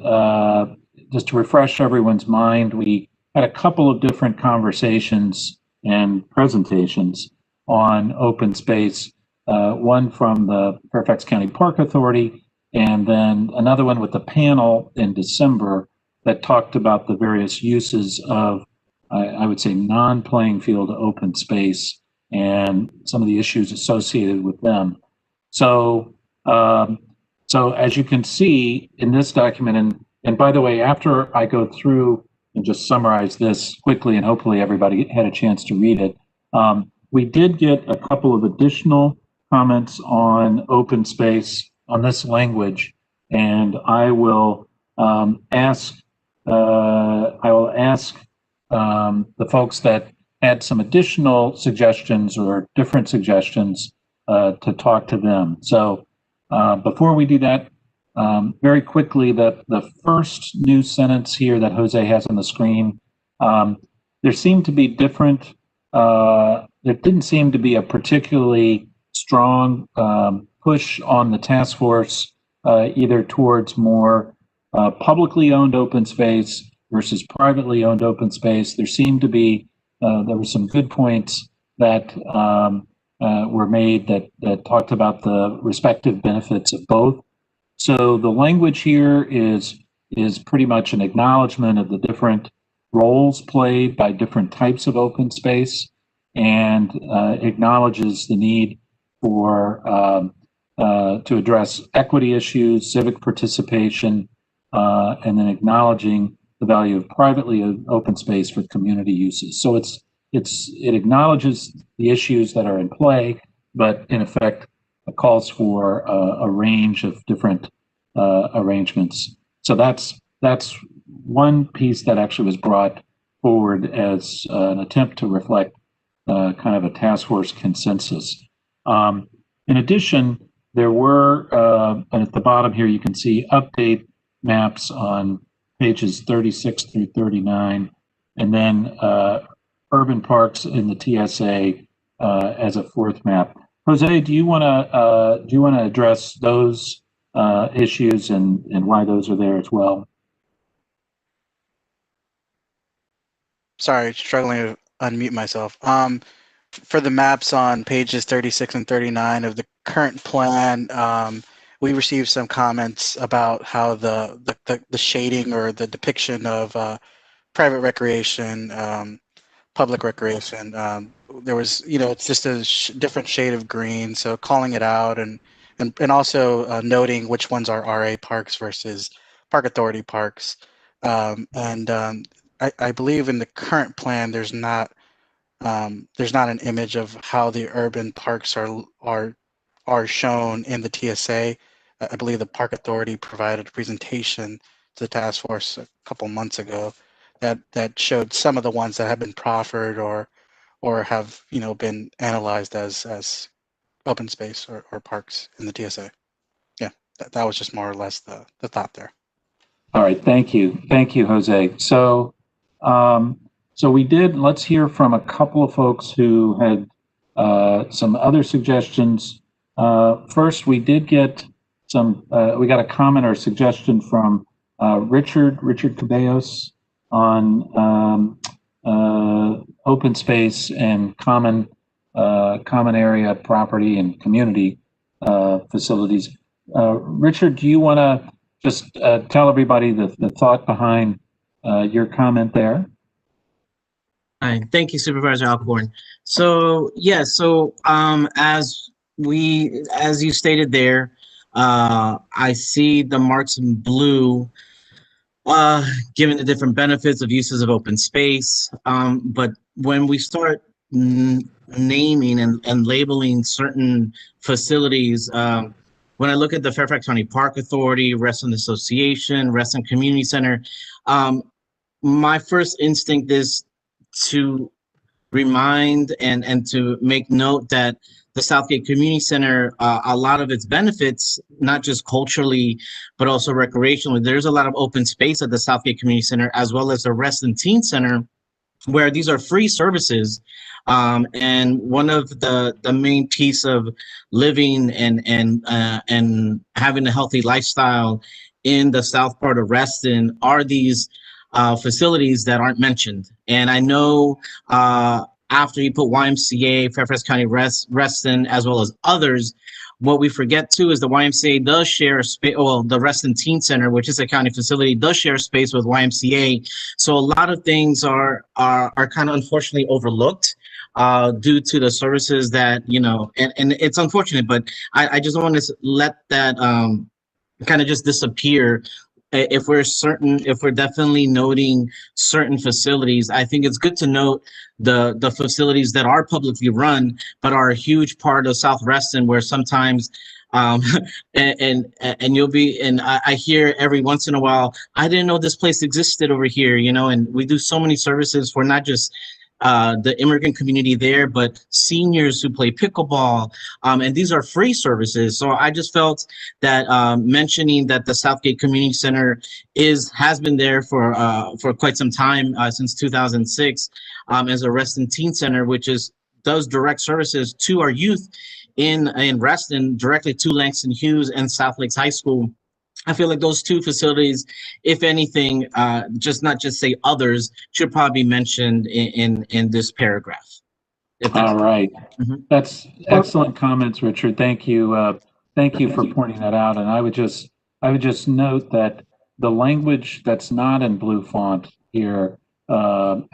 just to refresh everyone's mind, we had a couple of different conversations and presentations on open space, one from the Fairfax County Park Authority, and then another one with the panel in December that talked about the various uses of, I would say, non-playing field open space and some of the issues associated with them. So, so as you can see in this document, and by the way, after I go through and just summarize this quickly, and hopefully everybody had a chance to read it, we did get a couple of additional comments on open space on this language, and I will ask the folks that had some additional suggestions or different suggestions to talk to them. So before we do that, very quickly, the first new sentence here that Jose has on the screen, there seemed to be different, there didn't seem to be a particularly strong push on the task force either towards more publicly owned open space versus privately owned open space. There seemed to be, there were some good points that were made that talked about the respective benefits of both. So the language here is pretty much an acknowledgement of the different roles played by different types of open space, and acknowledges the need for to address equity issues, civic participation, and then acknowledging the value of privately open space for community uses. So it acknowledges the issues that are in play, but in effect calls for a range of different arrangements. So that's one piece that actually was brought forward as an attempt to reflect kind of a task force consensus. In addition, there were, at the bottom here, you can see update maps on pages 36 through 39, and then urban parks in the TSA as a fourth map. Jose, do you want to address those issues and why those are there as well? Sorry, struggling to unmute myself. For the maps on pages 36 and 39 of the current plan, we received some comments about how the shading or the depiction of private recreation, public recreation, there was, it's just a different shade of green. So calling it out and and also noting which ones are RA parks versus Park Authority parks. I believe in the current plan, there's not an image of how the urban parks are shown in the TSA. I believe the Park Authority provided a presentation to the task force a couple months ago that showed some of the ones that have been proffered or have been analyzed as open space or parks in the TSA. Yeah, that was just more or less the thought there. All right, thank you, Jose. So, let's hear from a couple of folks who had some other suggestions. First, we did get we got a comment or suggestion from Richard Cabellos on open space and common area property and community facilities. Richard, do you want to just tell everybody the thought behind your comment there? Hi, thank you, Supervisor Alcorn. So as you stated there, I see the marks in blue, given the different benefits of uses of open space. But when we start naming and labeling certain facilities, when I look at the Fairfax County Park Authority, Reston Association, Reston Community Center, my first instinct is to remind and to make note that the Southgate Community Center, a lot of its benefits, not just culturally, but also recreationally, there's a lot of open space at the Southgate Community Center, as well as the Reston Teen Center, where these are free services. And one of the main piece of living and having a healthy lifestyle in the south part of Reston are these facilities that aren't mentioned. And I know after you put YMCA, Fairfax County Reston, as well as others, what we forget too is the YMCA does share a space. Well, the Reston Teen Center, which is a county facility, does share space with YMCA. So a lot of things are kind of unfortunately overlooked due to the services that, and it's unfortunate, but I just don't want to let that kind of just disappear. If we're definitely noting certain facilities, I think it's good to note the facilities that are publicly run, but are a huge part of South Reston, where sometimes and you'll be, and I hear every once in a while, I didn't know this place existed over here, and we do so many services for not just the immigrant community there, but seniors who play pickleball, and these are free services. So I just felt that mentioning that the Southgate Community Center has been there for quite some time, since 2006, as a Reston Teen Center, which does direct services to our youth in Reston, directly to Langston Hughes and South Lakes High School. I feel like those two facilities, if anything, not just say others, should probably be mentioned in this paragraph. All right. That's excellent comments, Richard. Thank you. Thank you for pointing that out. And I would just note that the language that's not in blue font here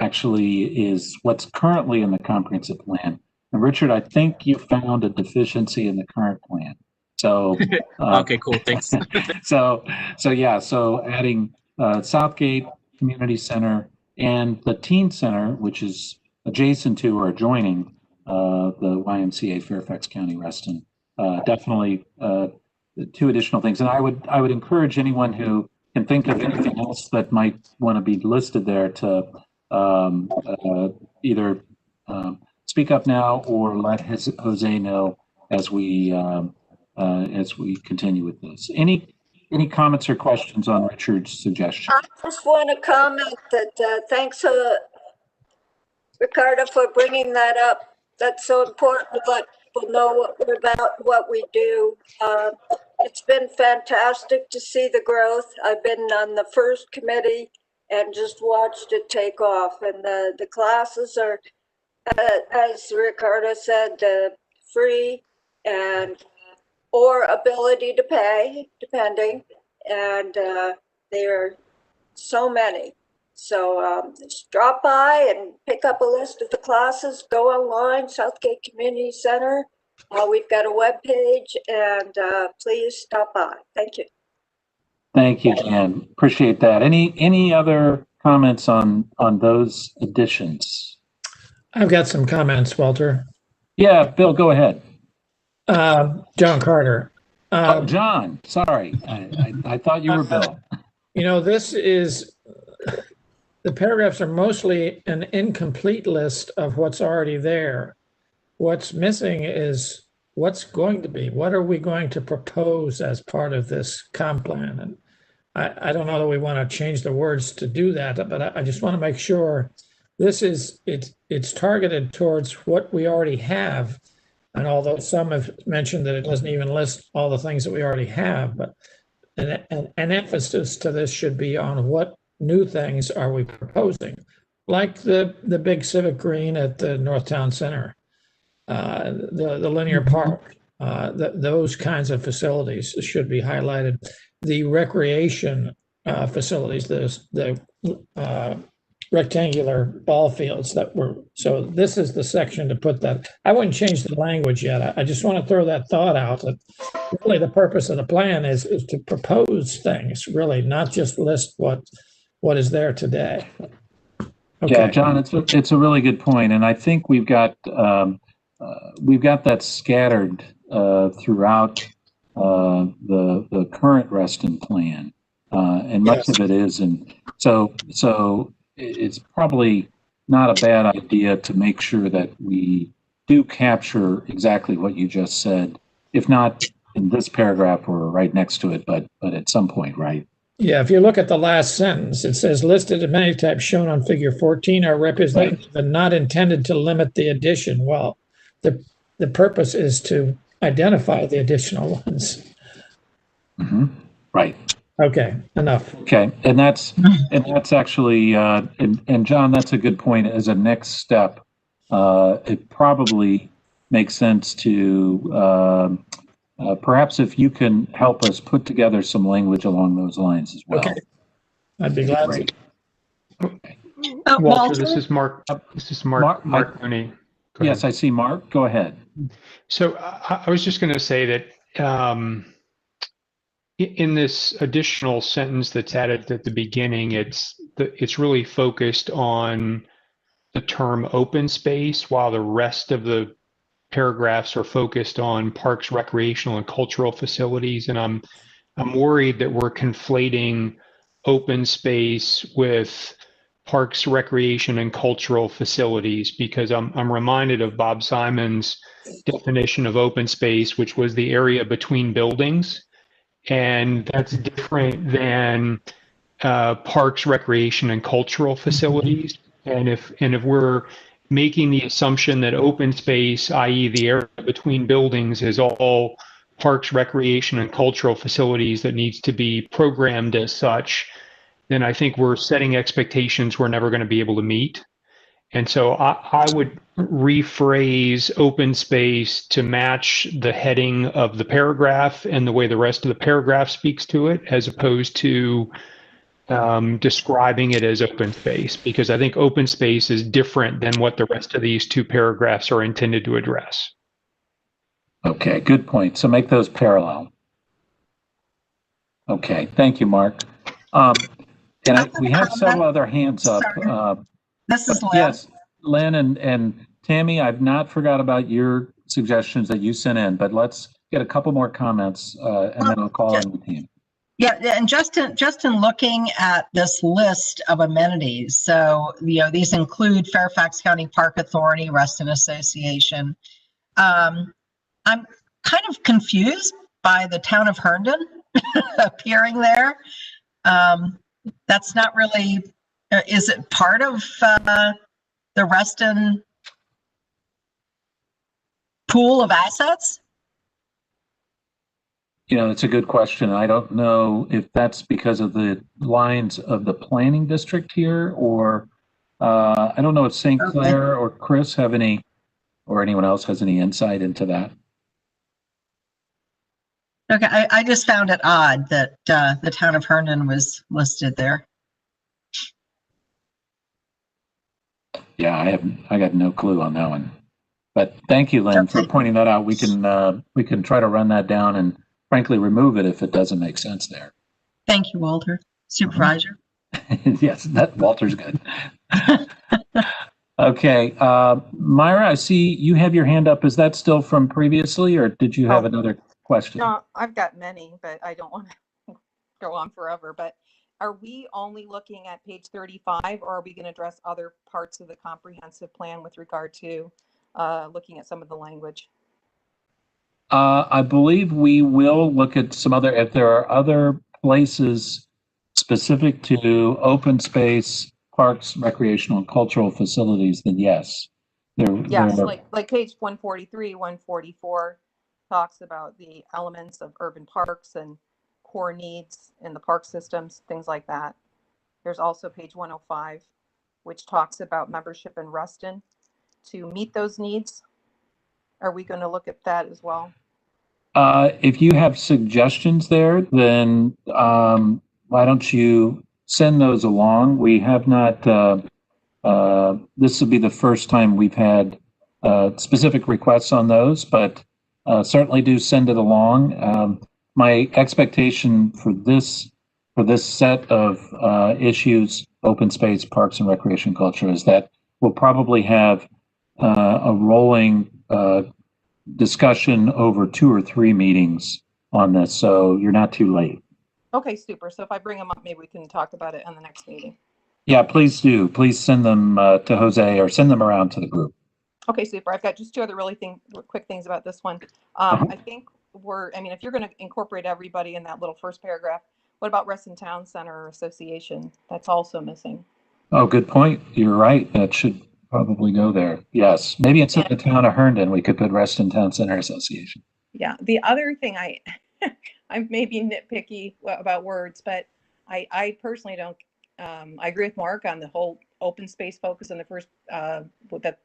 actually is what's currently in the comprehensive plan. And Richard, I think you found a deficiency in the current plan. So okay, cool. Thanks. So adding Southgate Community Center and the Teen Center, which is adjacent to or adjoining the YMCA Fairfax County Reston, definitely two additional things. And I would encourage anyone who can think of anything else that might want to be listed there to either speak up now or let Jose know as we continue with this. Any comments or questions on Richard's suggestion? I just want to comment that thanks, Ricardo, for bringing that up. That's so important to let people know what we do. It's been fantastic to see the growth. I've been on the first committee and just watched it take off. And the classes are, as Ricardo said, free and or ability to pay, depending. And there are so many. So just drop by and pick up a list of the classes, go online, Southgate Community Center, We've got a web page, and please stop by. Thank you. Thank you, Jan. Appreciate that. Any other comments on those additions? I've got some comments, Walter. Yeah, Bill, go ahead. John Carter. Oh, John, sorry. I thought you were Bill. You know, this is, the paragraphs are mostly an incomplete list of what's already there. What's missing is what's going to be, what are we going to propose as part of this comp plan? And I don't know that we want to change the words to do that, but I just want to make sure this is, it's targeted towards what we already have. And although some have mentioned that it doesn't even list all the things that we already have, but an emphasis to this should be on what new things are we proposing, like the big civic green at the North Town Center, the linear park, those kinds of facilities should be highlighted. The recreation facilities, the rectangular ball fields that were, so this is the section to put that. I wouldn't change the language yet. I just want to throw that thought out that really the purpose of the plan is to propose things, really, not just list what is there today. Okay. Yeah, John, it's a really good point, and I think we've got that scattered throughout the current Reston plan, and much of it is, and so it's probably not a bad idea to make sure that we do capture exactly what you just said, if not in this paragraph or right next to it, but at some point, right? Yeah, if you look at the last sentence, it says listed amenity types shown on figure 14 are representative and not intended to limit the addition. Well, the purpose is to identify the additional ones. Mm-hmm. Right. Okay, enough. Okay, and that's actually and John, that's a good point. As a next step, it probably makes sense to perhaps if you can help us put together some language along those lines as well. Okay, I'd be glad to. Okay. Walter, this is Mark. This is Mark Mooney. Yes, I see Mark. Go ahead. So I was just going to say that in this additional sentence that's added at the beginning, it's really focused on the term open space, while the rest of the paragraphs are focused on parks, recreational, and cultural facilities. And I'm worried that we're conflating open space with parks, recreation, and cultural facilities, because I'm reminded of Bob Simon's definition of open space, which was the area between buildings. And that's different than parks, recreation, and cultural facilities. And if we're making the assumption that open space, i.e. the area between buildings, is all parks, recreation, and cultural facilities that needs to be programmed as such, then I think we're setting expectations we're never going to be able to meet. And so I would rephrase open space to match the heading of the paragraph and the way the rest of the paragraph speaks to it, as opposed to describing it as open space, because I think open space is different than what the rest of these two paragraphs are intended to address. Okay, good point. So make those parallel. Okay, thank you, Mark. And we have several other hands up. This is Lynn. Yes, Lynn and Tammy, I've not forgot about your suggestions that you sent in, but let's get a couple more comments and then I'll call on the team. Yeah, and just in looking at this list of amenities, so these include Fairfax County Park Authority, Reston Association. I'm kind of confused by the town of Herndon appearing there. That's not really. Is it part of the Reston pool of assets? It's a good question. I don't know if that's because of the lines of the planning district here, or I don't know if St. Clair or Chris have any, or anyone else has any insight into that. Okay, I just found it odd that the town of Herndon was listed there. Yeah, I got no clue on that one. But thank you, Lynn, for pointing that out. We can try to run that down and frankly remove it if it doesn't make sense there. Thank you, Walter. Supervisor. Yes, that Walter's good. Okay, Myra, I see you have your hand up. Is that still from previously, or did you have another question? No, I've got many, but I don't want to go on forever. But are we only looking at page 35, or are we going to address other parts of the comprehensive plan with regard to looking at some of the language? I believe we will look at some other, if there are other places specific to open space, parks, recreational and cultural facilities, then yes. Yes, like page 143, 144 talks about the elements of urban parks and core needs in the park systems, things like that. There's also page 105, which talks about membership in Reston to meet those needs. Are we going to look at that as well? If you have suggestions there, then why don't you send those along? We have not, this will be the first time we've had specific requests on those, but certainly do send it along. My expectation for this set of issues, open space, parks and recreation culture, is that we'll probably have a rolling discussion over 2 or 3 meetings on this, so you're not too late. Okay, super. So if I bring them up, maybe we can talk about it in the next meeting. Yeah, please do. Please send them to Jose or send them around to the group. Okay, super. I've got just 2 other quick things about this one. I think if you're going to incorporate everybody in that little first paragraph, what about Reston Town Center Association? That's also missing. Oh, good point. You're right. That should probably go there. Yes. Maybe instead of the town of Herndon, we could put Reston Town Center Association. Yeah. The other thing I'm maybe nitpicky about words, but I personally don't, I agree with Mark on the whole open space focus on the first, that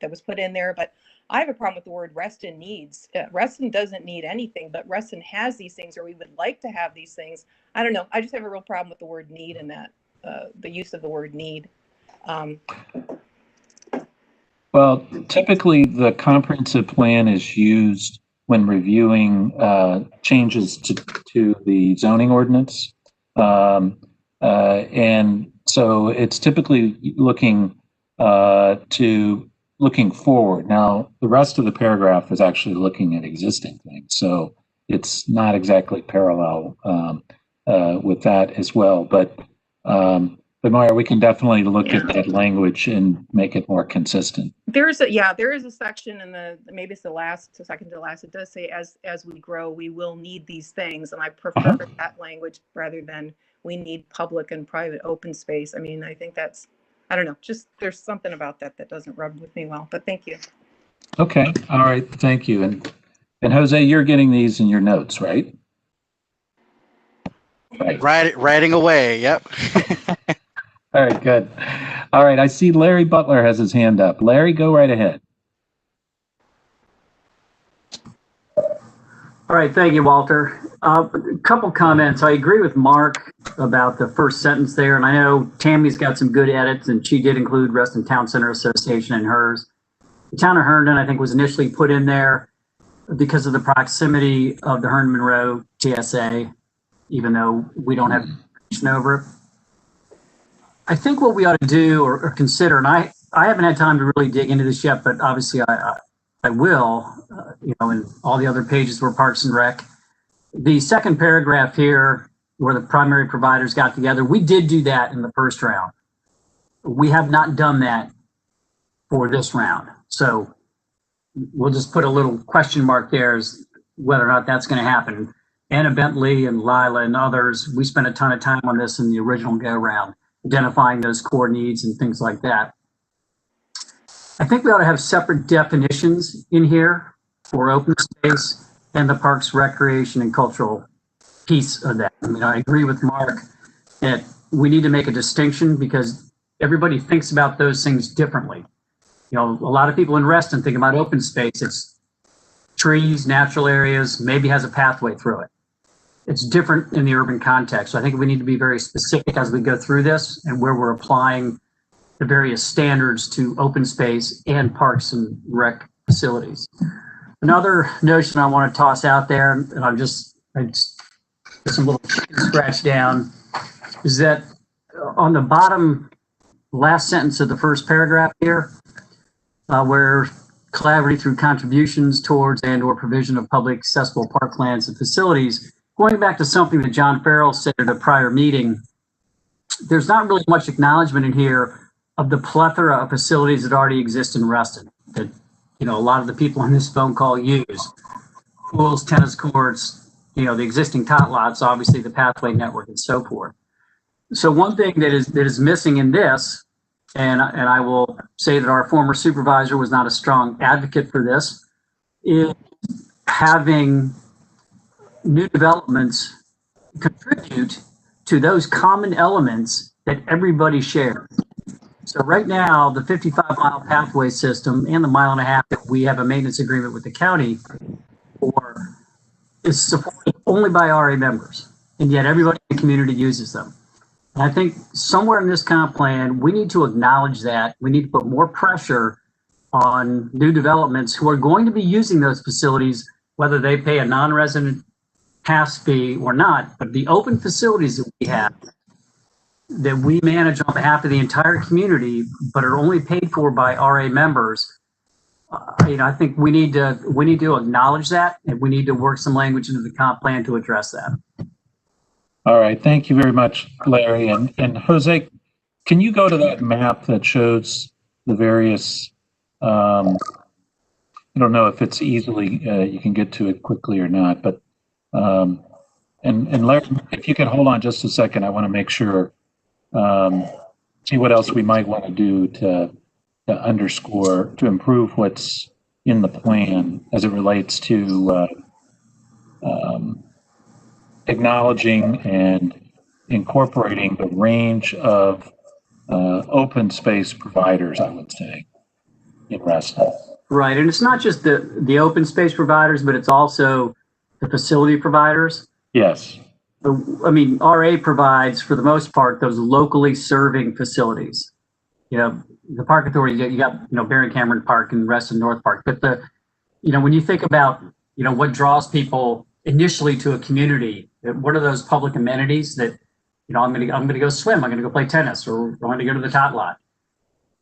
was put in there, but I have a problem with the word Reston needs. Reston doesn't need anything, but Reston has these things, or we would like to have these things. I don't know. I just have a real problem with the word need in that, the use of the word need. Well, typically the comprehensive plan is used when reviewing changes to the zoning ordinance. And so it's typically looking forward. Now, the rest of the paragraph is actually looking at existing things. So it's not exactly parallel with that as well. But Maya, we can definitely look at that language and make it more consistent. There is a section in maybe it's the second to last. It does say as we grow, we will need these things, and I prefer that language rather than we need public and private open space. I mean, I think that's, I don't know, just there's something about that doesn't rub with me well. But thank you. Okay. All right. Thank you. And Jose, you're getting these in your notes, right? Right. Writing away. Yep. All right, good. All right, I see Larry Butler has his hand up. Larry, go right ahead. All right, thank you, Walter. A couple comments. I agree with Mark about the first sentence there, and I know Tammy's got some good edits, and she did include Reston Town Center Association in hers. The town of Herndon, I think, was initially put in there because of the proximity of the Herndon Monroe TSA, even though we don't have jurisdiction over it. I think what we ought to do or consider, and I haven't had time to really dig into this yet, but obviously I will, in all the other pages where Parks and Rec. The second paragraph here, where the primary providers got together, we did do that in the first round. We have not done that for this round. So we'll just put a little question mark there as whether or not that's going to happen. Anna Bentley and Lila and others, we spent a ton of time on this in the original go-round, identifying those core needs and things like that. I think we ought to have separate definitions in here for open space and the parks, recreation, and cultural piece of that. I mean, I agree with Mark that we need to make a distinction because everybody thinks about those things differently. A lot of people in Reston think about open space. It's trees, natural areas, maybe has a pathway through it. It's different in the urban context. So I think we need to be very specific as we go through this and where we're applying the various standards to open space and parks and rec facilities. Another notion I want to toss out there, and I just some little chicken scratch down, is that on the bottom last sentence of the first paragraph here, where collaborating through contributions towards and/or provision of public accessible parklands and facilities, going back to something that John Farrell said at a prior meeting, there's not really much acknowledgement in here of the plethora of facilities that already exist in Reston that, you know, a lot of the people on this phone call use. Pools, tennis courts, you know, the existing tot lots, obviously the pathway network and so forth. So one thing that is missing in this, and I will say that our former supervisor was not a strong advocate for this, is having new developments contribute to those common elements that everybody shares. So right now, the 55-mile pathway system and the 1.5 miles that we have a maintenance agreement with the county for is supported only by RA members, and yet everybody in the community uses them. And I think somewhere in this comp plan, we need to acknowledge that. We need to put more pressure on new developments who are going to be using those facilities, whether they pay a non-resident pass fee or not. But the open facilities that we have, that we manage on behalf of the entire community, but are only paid for by RA members, you know, I think we need to acknowledge that, and we need to work some language into the comp plan to address that. All right, thank you very much, Larry. And Jose, can you go to that map that shows the various, I don't know if it's easily, you can get to it quickly or not, but, and Larry, if you can hold on just a second, I want to make sure, see what else we might want to do to underscore, to improve what's in the plan as it relates to acknowledging and incorporating the range of open space providers, I would say, in Reston. Right, and it's not just the open space providers, but it's also the facility providers. Yes. I mean, RA provides, for the most part, those locally serving facilities. You know, the Park Authority, you got, you know, Barron Cameron Park and Reston North Park. But you know, when you think about, you know, what draws people initially to a community, what are those public amenities that, you know, I'm gonna go swim, I'm gonna go play tennis, or I'm gonna go to the tot lot.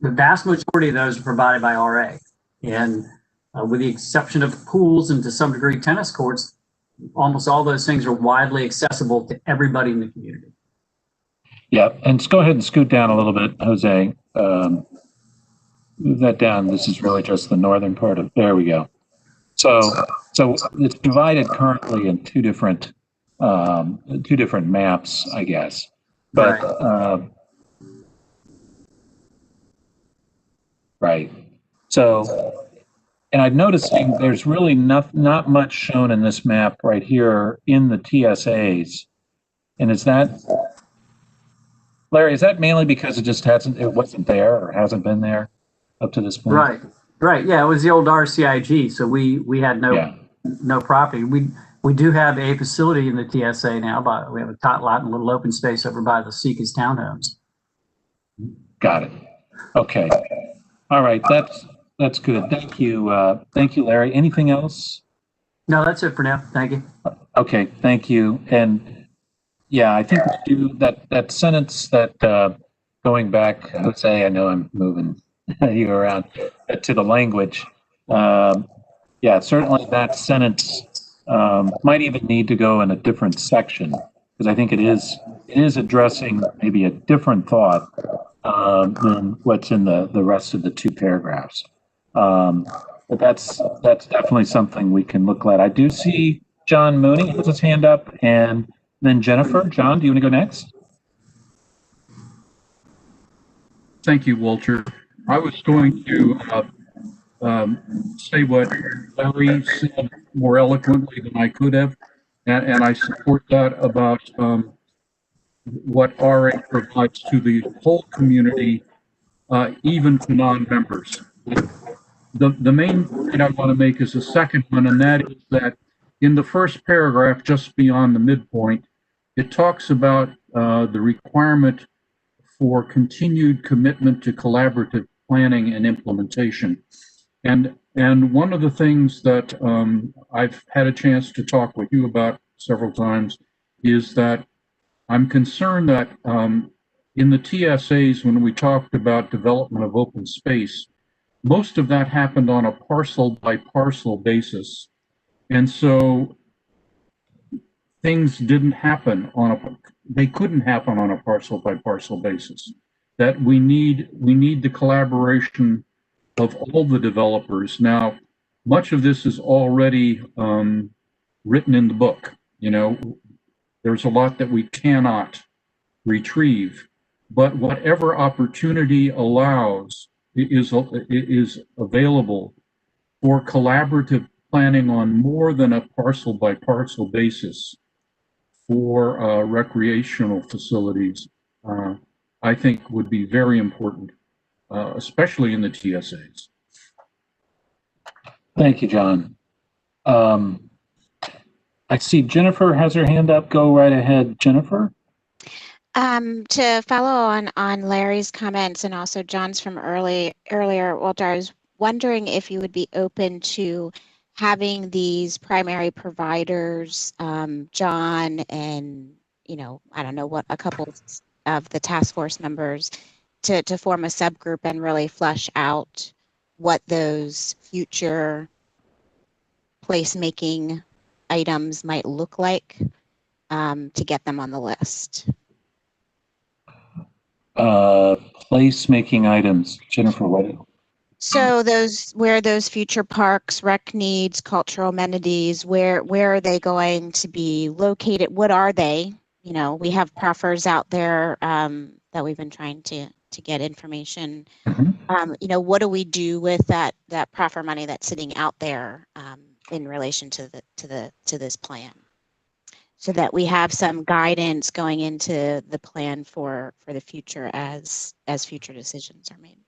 The vast majority of those are provided by RA, and with the exception of pools and to some degree tennis courts, almost all those things are widely accessible to everybody in the community. Yeah, and let's go ahead and scoot down a little bit, Jose. Move that down. This is really just the northern part of, there we go. So it's divided currently in two different maps, I guess. But right. So, and I'm noticing there's really not much shown in this map right here in the TSAs. And is that, Larry, is that mainly because it wasn't there or hasn't been there up to this point? Right. Yeah, it was the old RCIG, so we had no property. We do have a facility in the TSA now, but we have a tot lot and a little open space over by the Seekers townhomes. Got it. Okay. All right. That's good. Thank you, Larry. Anything else? No, that's it for now. Thank you. Okay. Thank you. And yeah, I think we do that sentence that going back, Jose, I know I'm moving you around to the language. Yeah, certainly that sentence might even need to go in a different section, because I think it is addressing maybe a different thought than what's in the rest of the two paragraphs. But that's definitely something we can look at. I do see John Mooney has his hand up, and then Jennifer. John, do you want to go next? Thank you, Walter. I was going to say what Larry said more eloquently than I could have, and I support that about what RA provides to the whole community, even to non-members. The main point I want to make is the second one, and that is that in the first paragraph, just beyond the midpoint, it talks about the requirement for continued commitment to collaborative planning and implementation. And And one of the things that I've had a chance to talk with you about several times is that I'm concerned that in the TSAs, when we talked about development of open space, most of that happened on a parcel by parcel basis. And so things didn't happen they couldn't happen on a parcel by parcel basis. That we need the collaboration of all the developers. Now, much of this is already written in the book. You know, there's a lot that we cannot retrieve, but whatever opportunity allows is available for collaborative planning on more than a parcel by parcel basis for recreational facilities, I think would be very important, especially in the TSAs. Thank you, John. I see Jennifer has her hand up. Go right ahead, Jennifer. To follow on Larry's comments and also John's from earlier, Walter, I was wondering if you would be open to having these primary providers, John and, I don't know what, a couple of the task force members to form a subgroup and really flesh out what those future placemaking items might look like to get them on the list. Place-making items, Jennifer, what? So where those future parks, rec needs, cultural amenities, where are they going to be located? What are they? We have proffers out there that we've been trying to get information. What do we do with that proffer money that's sitting out there in relation to this plan, so that we have some guidance going into the plan for the future as future decisions are made.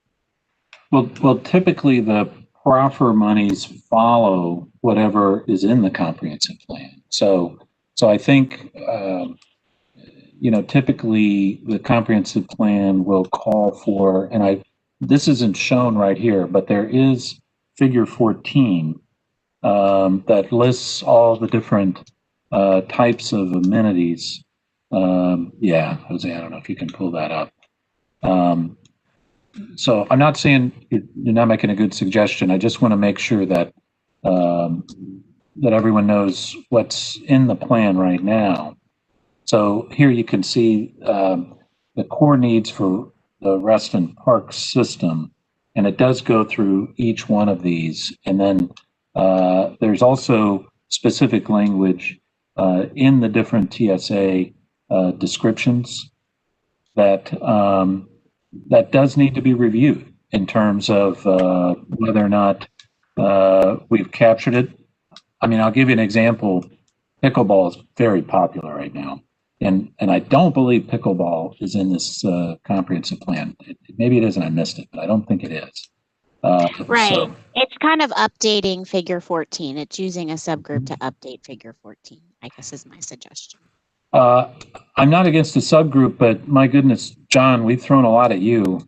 Well, typically the proffer monies follow whatever is in the comprehensive plan. So I think, typically the comprehensive plan will call for, and this isn't shown right here, but there is figure 14 that lists all the different types of amenities. Yeah, Jose, I don't know if you can pull that up. So I'm not saying you're not making a good suggestion. I just want to make sure that that everyone knows what's in the plan right now. So here you can see the core needs for the Reston Park system, and it does go through each one of these. And then there's also specific language in the different TSA descriptions that that does need to be reviewed in terms of whether or not we've captured it. I mean, I'll give you an example. Pickleball is very popular right now. And I don't believe pickleball is in this comprehensive plan. Maybe it is and I missed it, but I don't think it is. Right. So, it's kind of updating figure 14. It's using a subgroup to update figure 14, I guess is my suggestion. I'm not against a subgroup, but my goodness, John, we've thrown a lot at you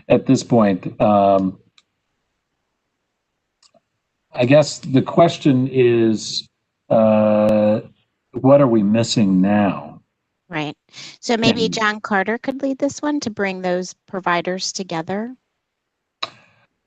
at this point. I guess the question is, what are we missing now? Right. So maybe John Carter could lead this one to bring those providers together.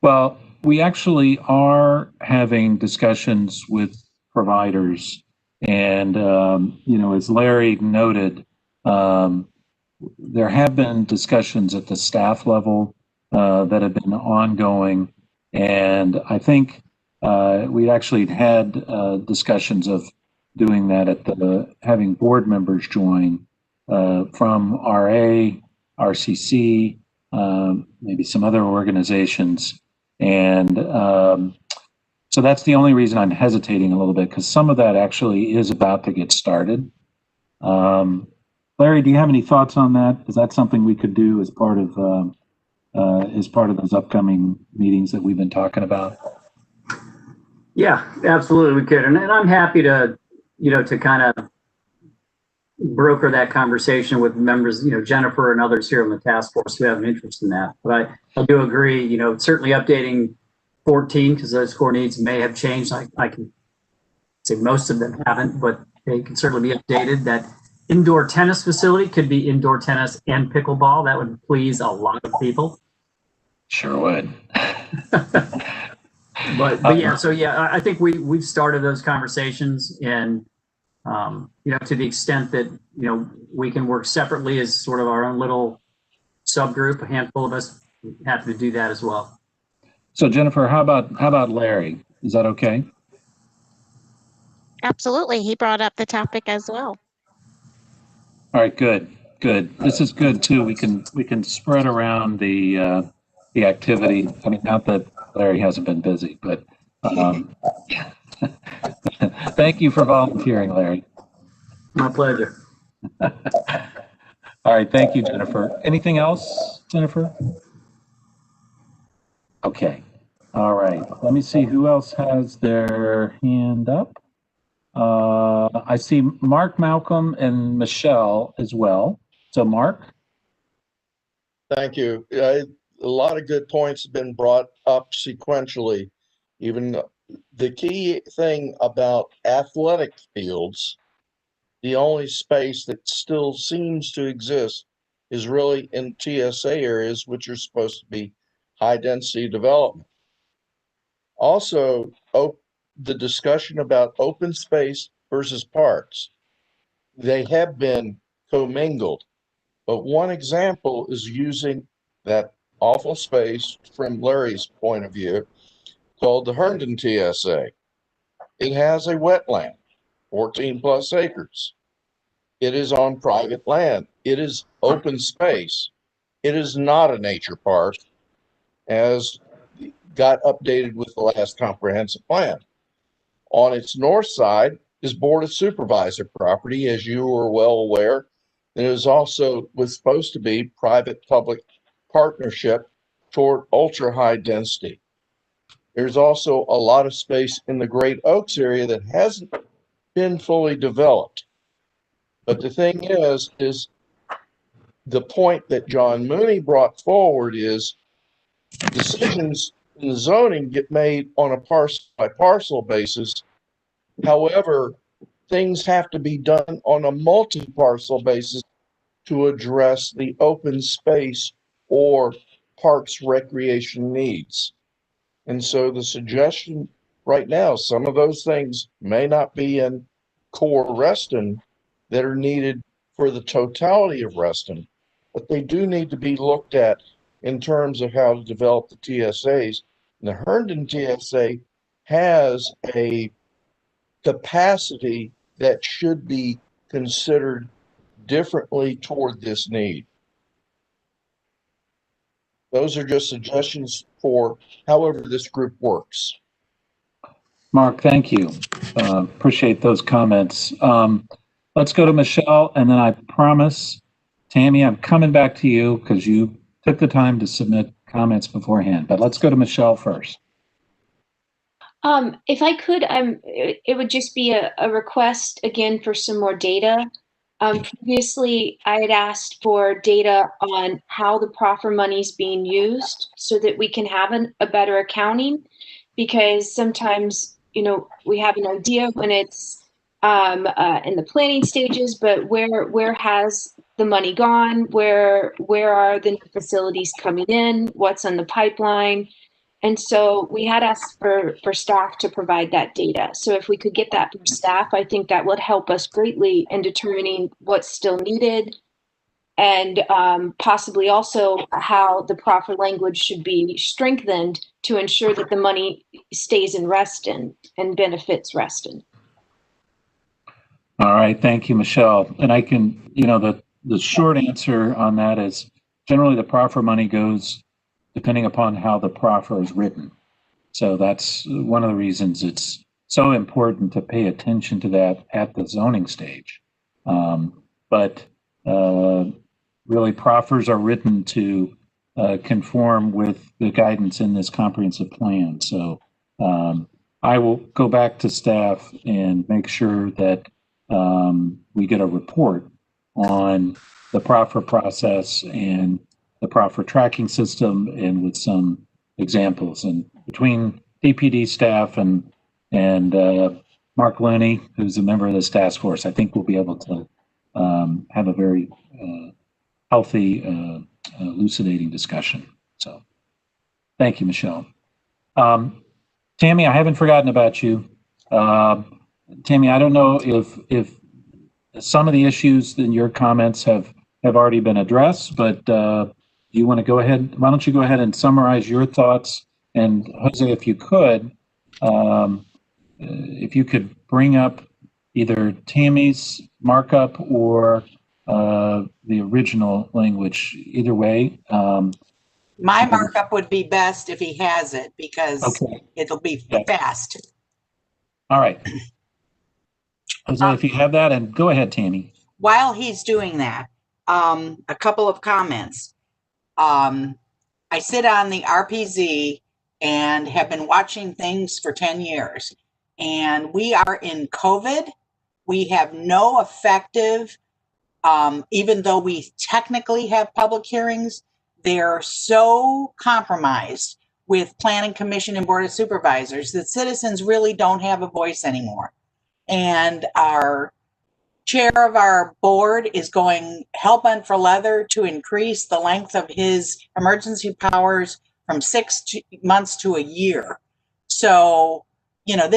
Well, we actually are having discussions with providers. And, as Larry noted, there have been discussions at the staff level that have been ongoing. And I think we actually had discussions of doing that at having board members join from RA, RCC, maybe some other organizations. And so that's the only reason I'm hesitating a little bit, because some of that actually is about to get started. Larry, do you have any thoughts on that? Is that something we could do as part of those upcoming meetings that we've been talking about? Yeah, absolutely, we could, and I'm happy to, to kind of broker that conversation with members, Jennifer and others here on the task force who have an interest in that. But I do agree, certainly updating 14 because those core needs may have changed. I can say most of them haven't, but they can certainly be updated. That indoor tennis facility could be indoor tennis and pickleball. That would please a lot of people. Sure would. But yeah, so yeah, I think we've started those conversations, and to the extent that we can work separately as sort of our own little subgroup, a handful of us, happy to do that as well. So Jennifer, how about Larry? Is that okay? Absolutely. He brought up the topic as well. All right, good. This is good too. We can spread around the activity. I mean, not that Larry hasn't been busy, but thank you for volunteering, Larry. My pleasure. All right, thank you, Jennifer. Anything else, Jennifer? Okay. All right. Let me see who else has their hand up. I see Mark, Malcolm, and Michelle as well. So, Mark. Thank you. A lot of good points have been brought up sequentially. Even the key thing about athletic fields, the only space that still seems to exist is really in TSA areas, which are supposed to be high density development. Also, the discussion about open space versus parks, they have been commingled. But one example is using that awful space from Larry's point of view called the Herndon TSA. It has a wetland, 14 plus acres. It is on private land. It is open space. It is not a nature park, as got updated with the last comprehensive plan. On its north side is Board of Supervisor property, as you are well aware. It is also was supposed to be private-public partnership toward ultra-high density. There's also a lot of space in the Great Oaks area that hasn't been fully developed. But the thing is the point that John Mooney brought forward is decisions in the zoning get made on a parcel by parcel basis. However, things have to be done on a multi-parcel basis to address the open space or parks recreation needs. And so the suggestion right now, some of those things may not be in core Reston that are needed for the totality of Reston, but they do need to be looked at in terms of how to develop the TSAs. And the Herndon TSA has a capacity that should be considered differently toward this need. Those are just suggestions for however this group works. Mark, thank you. Appreciate those comments. Let's go to Michelle, and then I promise, Tammy, I'm coming back to you because you took the time to submit comments beforehand. But let's go to Michelle first. If I could, it would just be a request again for some more data. Previously, I had asked for data on how the proffer money is being used so that we can have a better accounting, because sometimes, we have an idea when it's in the planning stages, but where has the money gone? Where are the new facilities coming in? What's on the pipeline? And so we had asked for staff to provide that data. So if we could get that from staff, I think that would help us greatly in determining what's still needed, and possibly also how the proffer language should be strengthened to ensure that the money stays in Reston and benefits Reston. All right, thank you, Michelle. And I can, the short answer on that is generally the proffer money goes depending upon how the proffer is written. So that's one of the reasons it's so important to pay attention to that at the zoning stage. But really, proffers are written to conform with the guidance in this comprehensive plan. So I will go back to staff and make sure that we get a report on the proffer process and the proffer tracking system, and with some examples. And between DPD staff and Mark Looney, who's a member of this task force, I think we'll be able to have a very healthy, elucidating discussion. So thank you, Michelle. Tammy, I haven't forgotten about you. Tammy, I don't know if some of the issues in your comments have already been addressed, but you want to go ahead? Why don't you go ahead and summarize your thoughts? And Jose, if you could bring up either Tammy's markup or the original language, either way. My markup would be best if he has it, because okay. It'll be fast. All right. Jose, if you have that, and go ahead, Tammy. While he's doing that, a couple of comments. I sit on the RPZ and have been watching things for 10 years. And we are in COVID. We have no effective, even though we technically have public hearings, they're so compromised with Planning Commission and Board of Supervisors that citizens really don't have a voice anymore. And our chair of our board is going hell bent for leather to increase the length of his emergency powers from 6 months to a year. So, you know,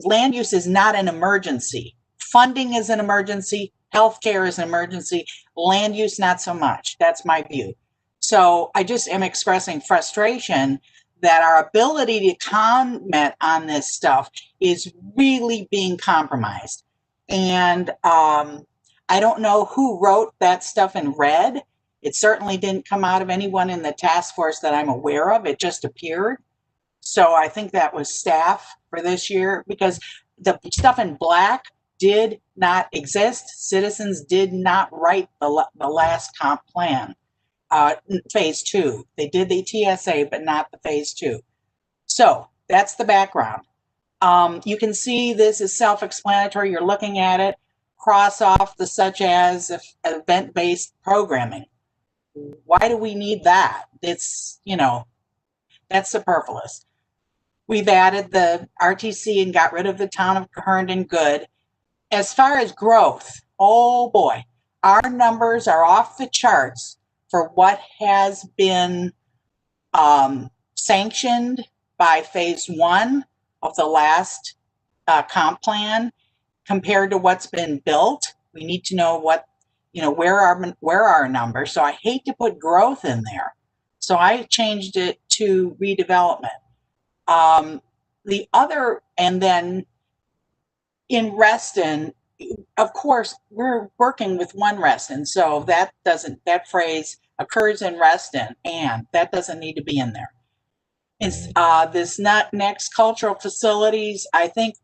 land use is not an emergency. Funding is an emergency. Healthcare is an emergency. Land use, not so much. That's my view. So I just am expressing frustration that our ability to comment on this stuff is really being compromised. And I don't know who wrote that stuff in red. It certainly didn't come out of anyone in the task force that I'm aware of. It just appeared. So I think that was staff for this year, because the stuff in black did not exist. Citizens did not write the last comp plan, phase 2. They did the TSA, but not the phase 2. So that's the background. You can see this is self-explanatory. You're looking at it. Cross off the such as event-based programming. Why do we need that? It's, you know, that's superfluous. We've added the RTC and got rid of the town of Herndon Good. As far as growth, oh boy, our numbers are off the charts for what has been sanctioned by phase 1 of the last comp plan compared to what's been built. We need to know what, you know, where are our numbers. So I hate to put growth in there. So I changed it to redevelopment. The other, and then in Reston, of course, we're working with one Reston. So that phrase occurs in Reston, and that doesn't need to be in there. It's this next cultural facilities, I think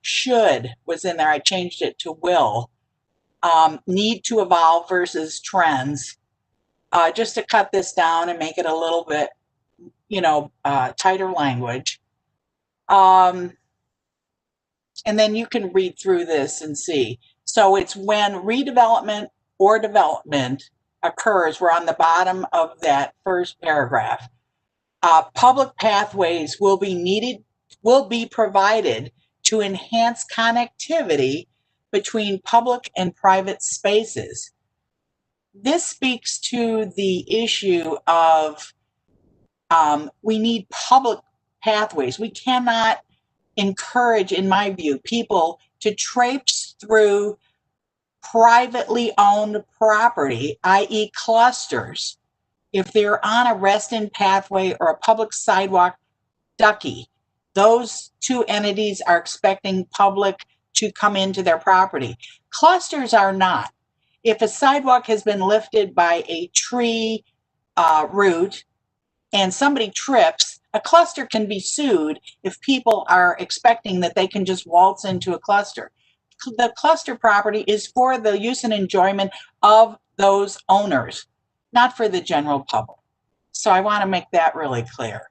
was in there. I changed it to will. Need to evolve versus trends, just to cut this down and make it a little bit, you know, tighter language. And then you can read through this and see. So it's when redevelopment or development occurs, we're on the bottom of that first paragraph. Public pathways will be provided to enhance connectivity between public and private spaces. This speaks to the issue of we need public pathways. We cannot encourage, in my view, people to traipse through privately owned property, i.e. clusters. If they're on a Reston pathway or a public sidewalk, ducky. Those two entities are expecting public to come into their property. Clusters are not. If a sidewalk has been lifted by a tree root and somebody trips, a cluster can be sued if people are expecting that they can just waltz into a cluster. The cluster property is for the use and enjoyment of those owners, not for the general public. So I want to make that really clear.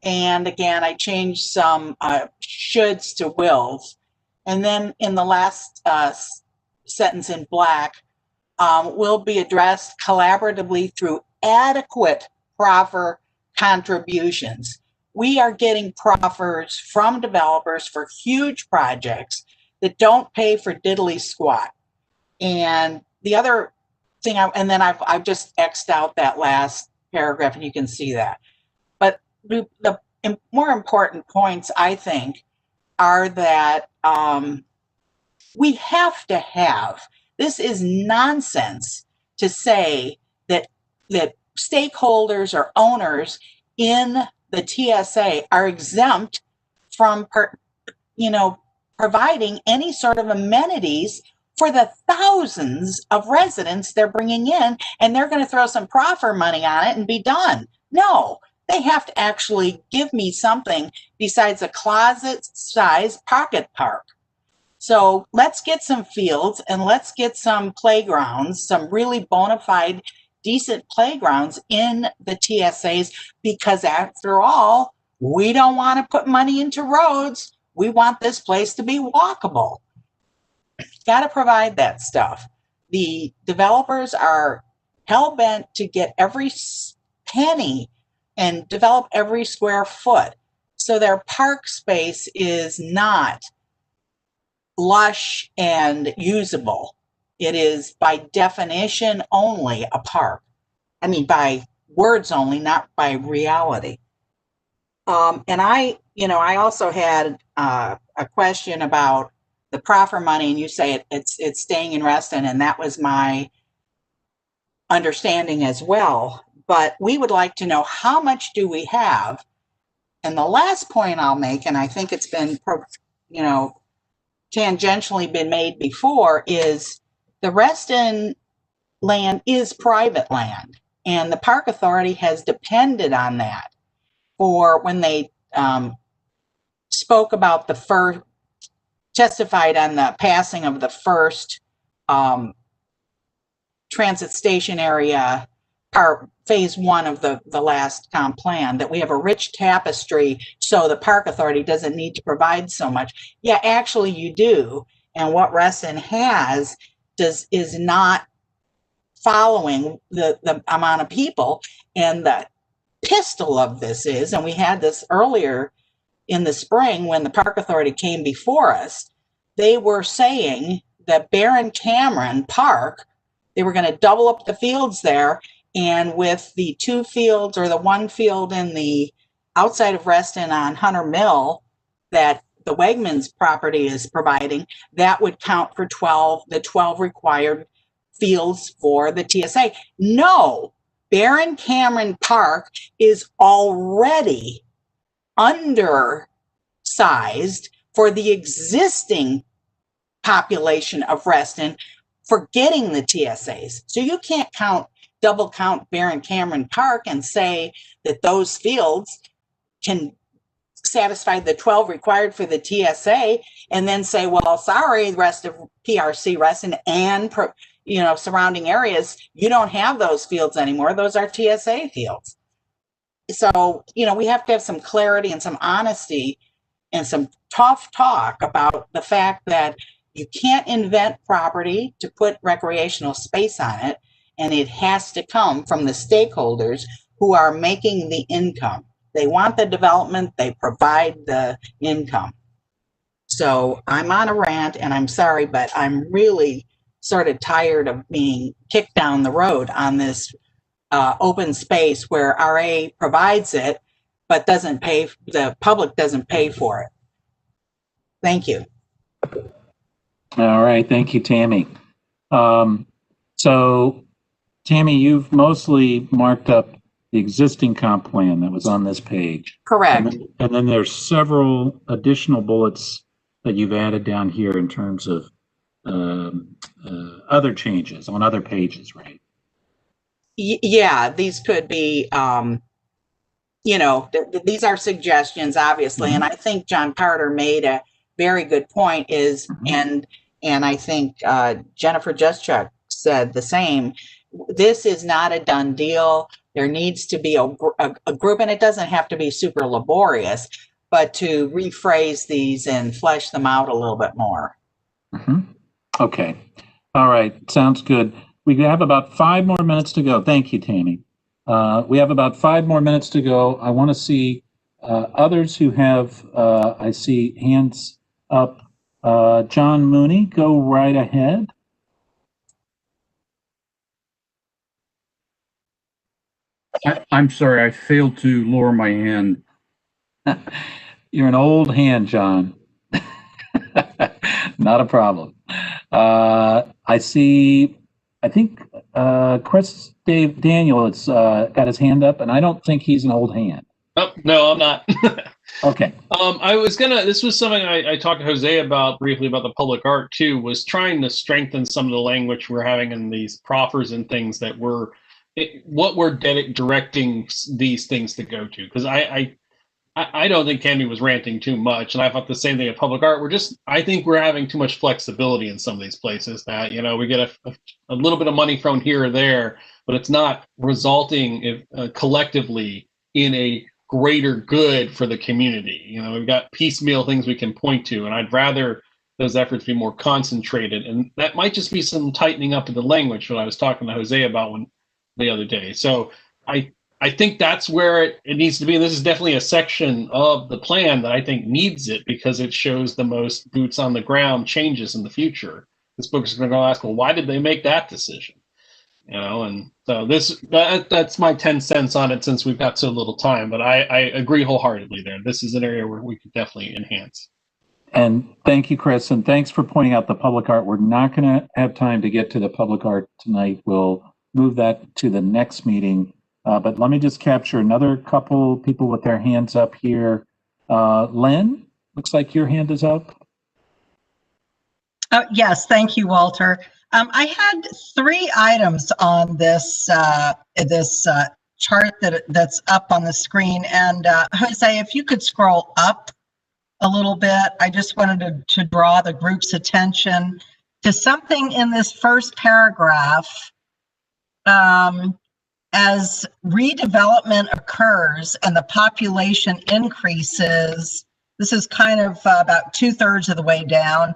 And again, I changed some shoulds to wills. And then in the last sentence in black, will be addressed collaboratively through adequate proffer contributions. We are getting proffers from developers for huge projects that don't pay for diddly squat. And the other thing, and then I've just X'd out that last paragraph, and you can see that. But the more important points, I think, are that we have to have, this is nonsense to say that stakeholders or owners in the TSA are exempt from providing any sort of amenities for the thousands of residents they're bringing in, and they're going to throw some proffer money on it and be done. No, they have to actually give me something besides a closet-sized pocket park. So let's get some fields and let's get some playgrounds, some really bona fide, decent playgrounds in the TSAs, because after all, we don't want to put money into roads. We want this place to be walkable. Got to provide that stuff. The developers are hell-bent to get every penny and develop every square foot. So their park space is not lush and usable. It is by definition only a park. I mean, by words only, not by reality. And I also had a question about the proffer money, and you say it's staying in Reston, and that was my understanding as well. But we would like to know, how much do we have? And the last point I'll make, and I think it's been, tangentially been made before, is the Reston land is private land, and the Park Authority has depended on that for when they spoke about the first, testified on the passing of the first transit station area phase one of the last comp plan, that we have a rich tapestry, so the Park Authority doesn't need to provide so much. Yeah, actually you do. And what Reston has is not following the amount of people. And the pistol of this is, and we had this earlier in the spring when the Park Authority came before us, they were saying that Baron Cameron Park, they were going to double up the fields there. And with the 2 fields or the 1 field in the outside of Reston on Hunter Mill that the Wegmans property is providing, that would count for the 12 required fields for the TSA. No, Baron Cameron Park is already undersized for the existing population of Reston for getting the TSAs. So you can't double count Baron Cameron Park and say that those fields can satisfy the 12 required for the TSA, and then say, well, sorry, the rest of PRC Reston and surrounding areas, you don't have those fields anymore. Those are TSA fields. So, we have to have some clarity and some honesty and some tough talk about the fact that you can't invent property to put recreational space on it, and it has to come from the stakeholders who are making the income. They want the development, they provide the income. So I'm on a rant, and I'm sorry, but I'm really sort of tired of being kicked down the road on this open space where RA provides it, but the public doesn't pay for it. Thank you. All right, thank you, Tammy. So, Tammy, you've mostly marked up the existing comp plan that was on this page. Correct. And then there's several additional bullets that you've added down here in terms of other changes on other pages, right? Yeah, these could be, these are suggestions, obviously. Mm-hmm. And I think John Carter made a very good point and I think Jennifer Juszczyk said the same. This is not a done deal. There needs to be a group, and it doesn't have to be super laborious, but to rephrase these and flesh them out a little bit more. Mm-hmm. Okay. All right, sounds good. We have about 5 more minutes to go. Thank you, Tammy. We have about 5 more minutes to go. I want to see others who have, I see hands up. John Mooney, go right ahead. I'm sorry, I failed to lower my hand. You're an old hand, John. Not a problem. I see, I think Chris Daniel has got his hand up, and I don't think he's an old hand. Oh, no, I'm not. Okay. I was this was something I talked to Jose about briefly about the public art too, was trying to strengthen some of the language we're having in these proffers and things that what we're directing these things to go to. Because I don't think Tammy was ranting too much, and I thought the same thing at public art. I think we're having too much flexibility in some of these places that, we get a little bit of money thrown here or there, but it's not resulting collectively in a greater good for the community. We've got piecemeal things we can point to, and I'd rather those efforts be more concentrated. And that might just be some tightening up of the language, what I was talking to Jose about the other day. So I think that's where it needs to be. And this is definitely a section of the plan that I think needs it because it shows the most boots on the ground changes in the future. This book is going to go ask, well, why did they make that decision? And so that's my 10 cents on it since we've got so little time. But I agree wholeheartedly there. This is an area where we could definitely enhance. And thank you, Chris. And thanks for pointing out the public art. We're not going to have time to get to the public art tonight. We'll move that to the next meeting. But let me just capture another couple people with their hands up here. Lynn, looks like your hand is up. Yes, thank you, Walter. I had 3 items on this chart that's up on the screen. And Jose, if you could scroll up a little bit, I just wanted to draw the group's attention to something in this first paragraph. As redevelopment occurs and the population increases, this is kind of about 2/3 of the way down.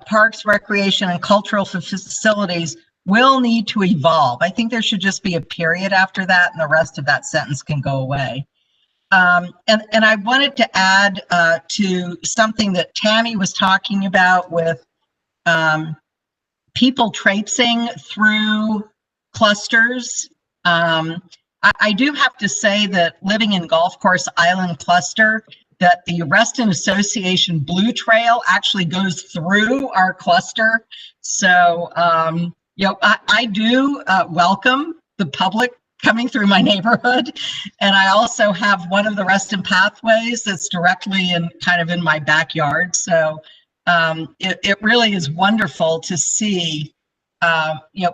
Parks, recreation, and cultural facilities will need to evolve. I think there should just be a period after that, and the rest of that sentence can go away. And I wanted to add to something that Tammy was talking about with people traipsing through clusters. I do have to say that living in Golf Course Island cluster, that the Reston Association Blue Trail actually goes through our cluster. So, I do welcome the public coming through my neighborhood. And I also have one of the Reston pathways that's directly kind of in my backyard. So it really is wonderful to see,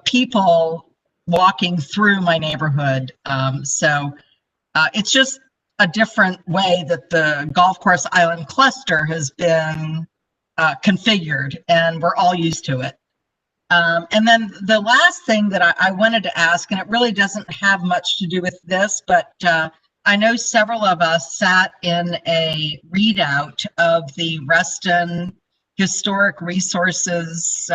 people walking through my neighborhood. It's just a different way that the Golf Course Island cluster has been configured, and we're all used to it. And then the last thing that I wanted to ask, and it really doesn't have much to do with this, but I know several of us sat in a readout of the Reston Historic Resources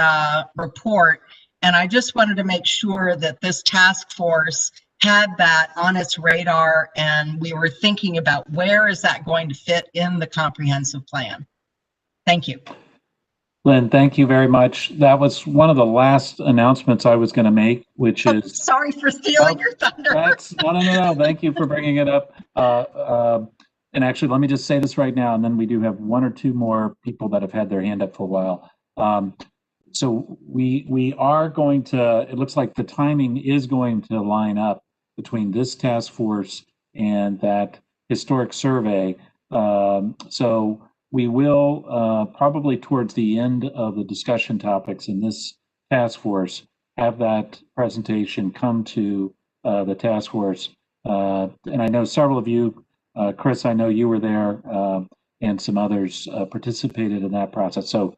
report, and I just wanted to make sure that this task force had that on its radar, and we were thinking about where is that going to fit in the comprehensive plan. Thank you. Lynn, thank you very much. That was one of the last announcements I was going to make, which is... Sorry for stealing your thunder. No. Thank you for bringing it up. And actually, let me just say this right now, and then we do have 1 or 2 more people that have had their hand up for a while. So we are going to, it looks like the timing is going to line up between this task force and that historic survey. So we will probably towards the end of the discussion topics in this task force have that presentation come to the task force. And I know several of you, Chris, I know you were there, and some others participated in that process. So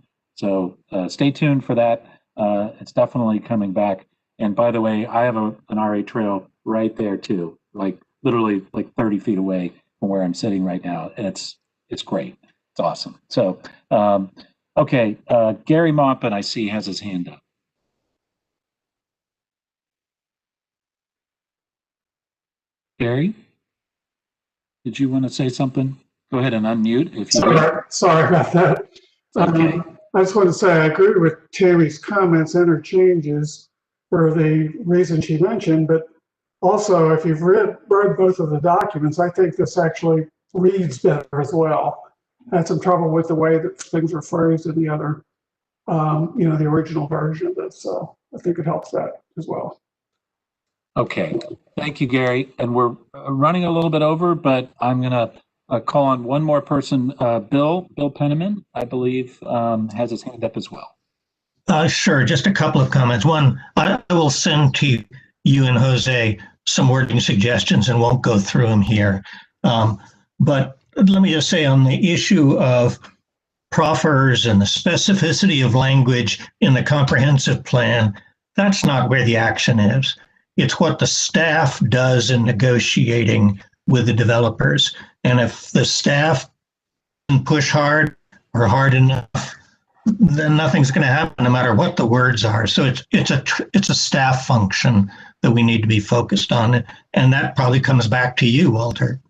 stay tuned for that. It's definitely coming back. And by the way, I have an RA trail right there too, like literally like 30 feet away from where I'm sitting right now. And it's great. It's awesome. So Okay, Gary Maupin, I see, has his hand up. Gary, did you want to say something? Go ahead and unmute if you would. Sorry about that. Okay. I just want to say I agree with Tammy's comments and changes for the reason she mentioned, but also if you've read both of the documents, I think this actually reads better as well. I had some trouble with the way that things were phrased in the other, the original version of this. So I think it helps that as well. Okay, thank you, Gary. And we're running a little bit over, but I'm going to call on one more person. Bill Penniman, I believe, has his hand up as well. Sure, just a couple of comments. One, I will send to you and Jose some wording suggestions and won't go through them here. But let me just say on the issue of proffers and the specificity of language in the comprehensive plan, that's not where the action is. It's what the staff does in negotiating with the developers. And if the staff can push hard or hard enough, then nothing's going to happen no matter what the words are. So it's a staff function that we need to be focused on. And that probably comes back to you, Walter.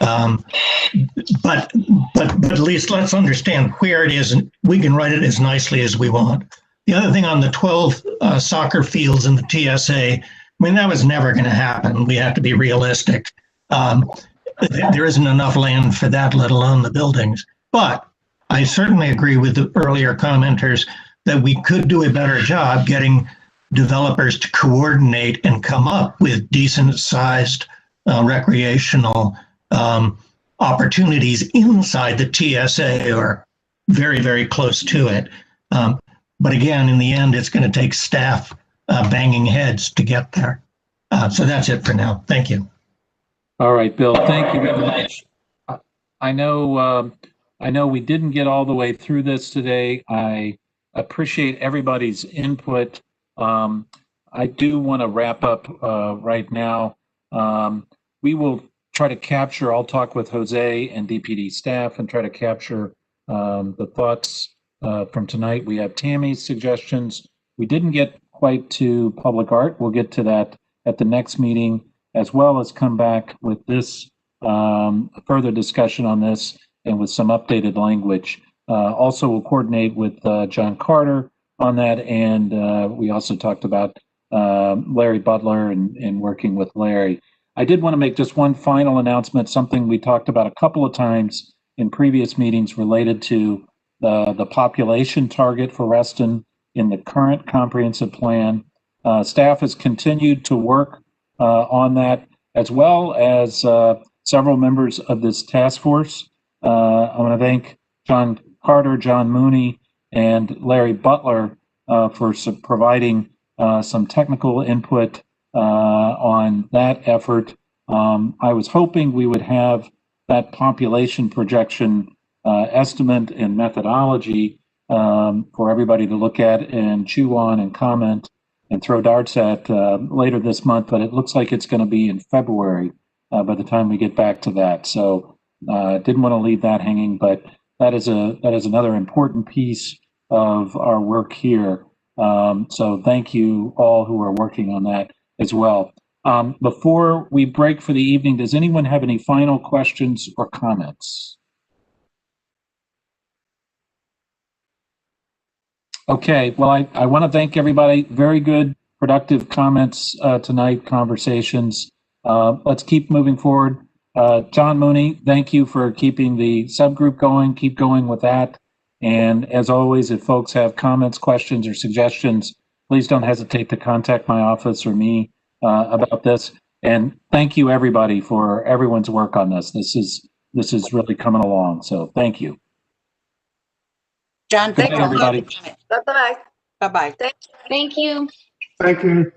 But at least let's understand where it is, and we can write it as nicely as we want. The other thing on the 12 soccer fields in the TSA, I mean, that was never going to happen. We have to be realistic. There isn't enough land for that, let alone the buildings. But I certainly agree with the earlier commenters that we could do a better job getting developers to coordinate and come up with decent-sized recreational opportunities inside the TSA or very, very close to it. But again, in the end, it's going to take staff banging heads to get there. So that's it for now. Thank you. All right, Bill, thank you very much. I know we didn't get all the way through this today. I appreciate everybody's input. I do want to wrap up right now. We will try to capture, I'll talk with Jose and DPD staff and try to capture the thoughts from tonight. We have Tammy's suggestions. We didn't get quite to public art. We'll get to that at the next meeting, as well as come back with this further discussion on this and with some updated language. Also, we'll coordinate with John Carter on that, and we also talked about Larry Butler and working with Larry. I did want to make just one final announcement, something we talked about a couple of times in previous meetings related to the population target for Reston in the current comprehensive plan. Staff has continued to work on that, as well as several members of this task force. I want to thank John Carter, John Mooney, and Larry Butler for providing some technical input on that effort. I was hoping we would have that population projection estimate and methodology for everybody to look at and chew on and comment and throw darts at later this month, but it looks like it's going to be in February by the time we get back to that. So didn't want to leave that hanging, but that is another important piece of our work here. So thank you all who are working on that as well. Before we break for the evening, does anyone have any final questions or comments? Okay, well, I want to thank everybody. Very good, productive comments tonight, conversations. Let's keep moving forward. John Mooney, thank you for keeping the subgroup going. Keep going with that. And as always, if folks have comments, questions, or suggestions, please don't hesitate to contact my office or me about this. And thank you, everybody, for everyone's work on this. This is really coming along. So thank you. John, Good night, everybody. Bye-bye. Bye-bye. Thank you. Thank you. Thank you.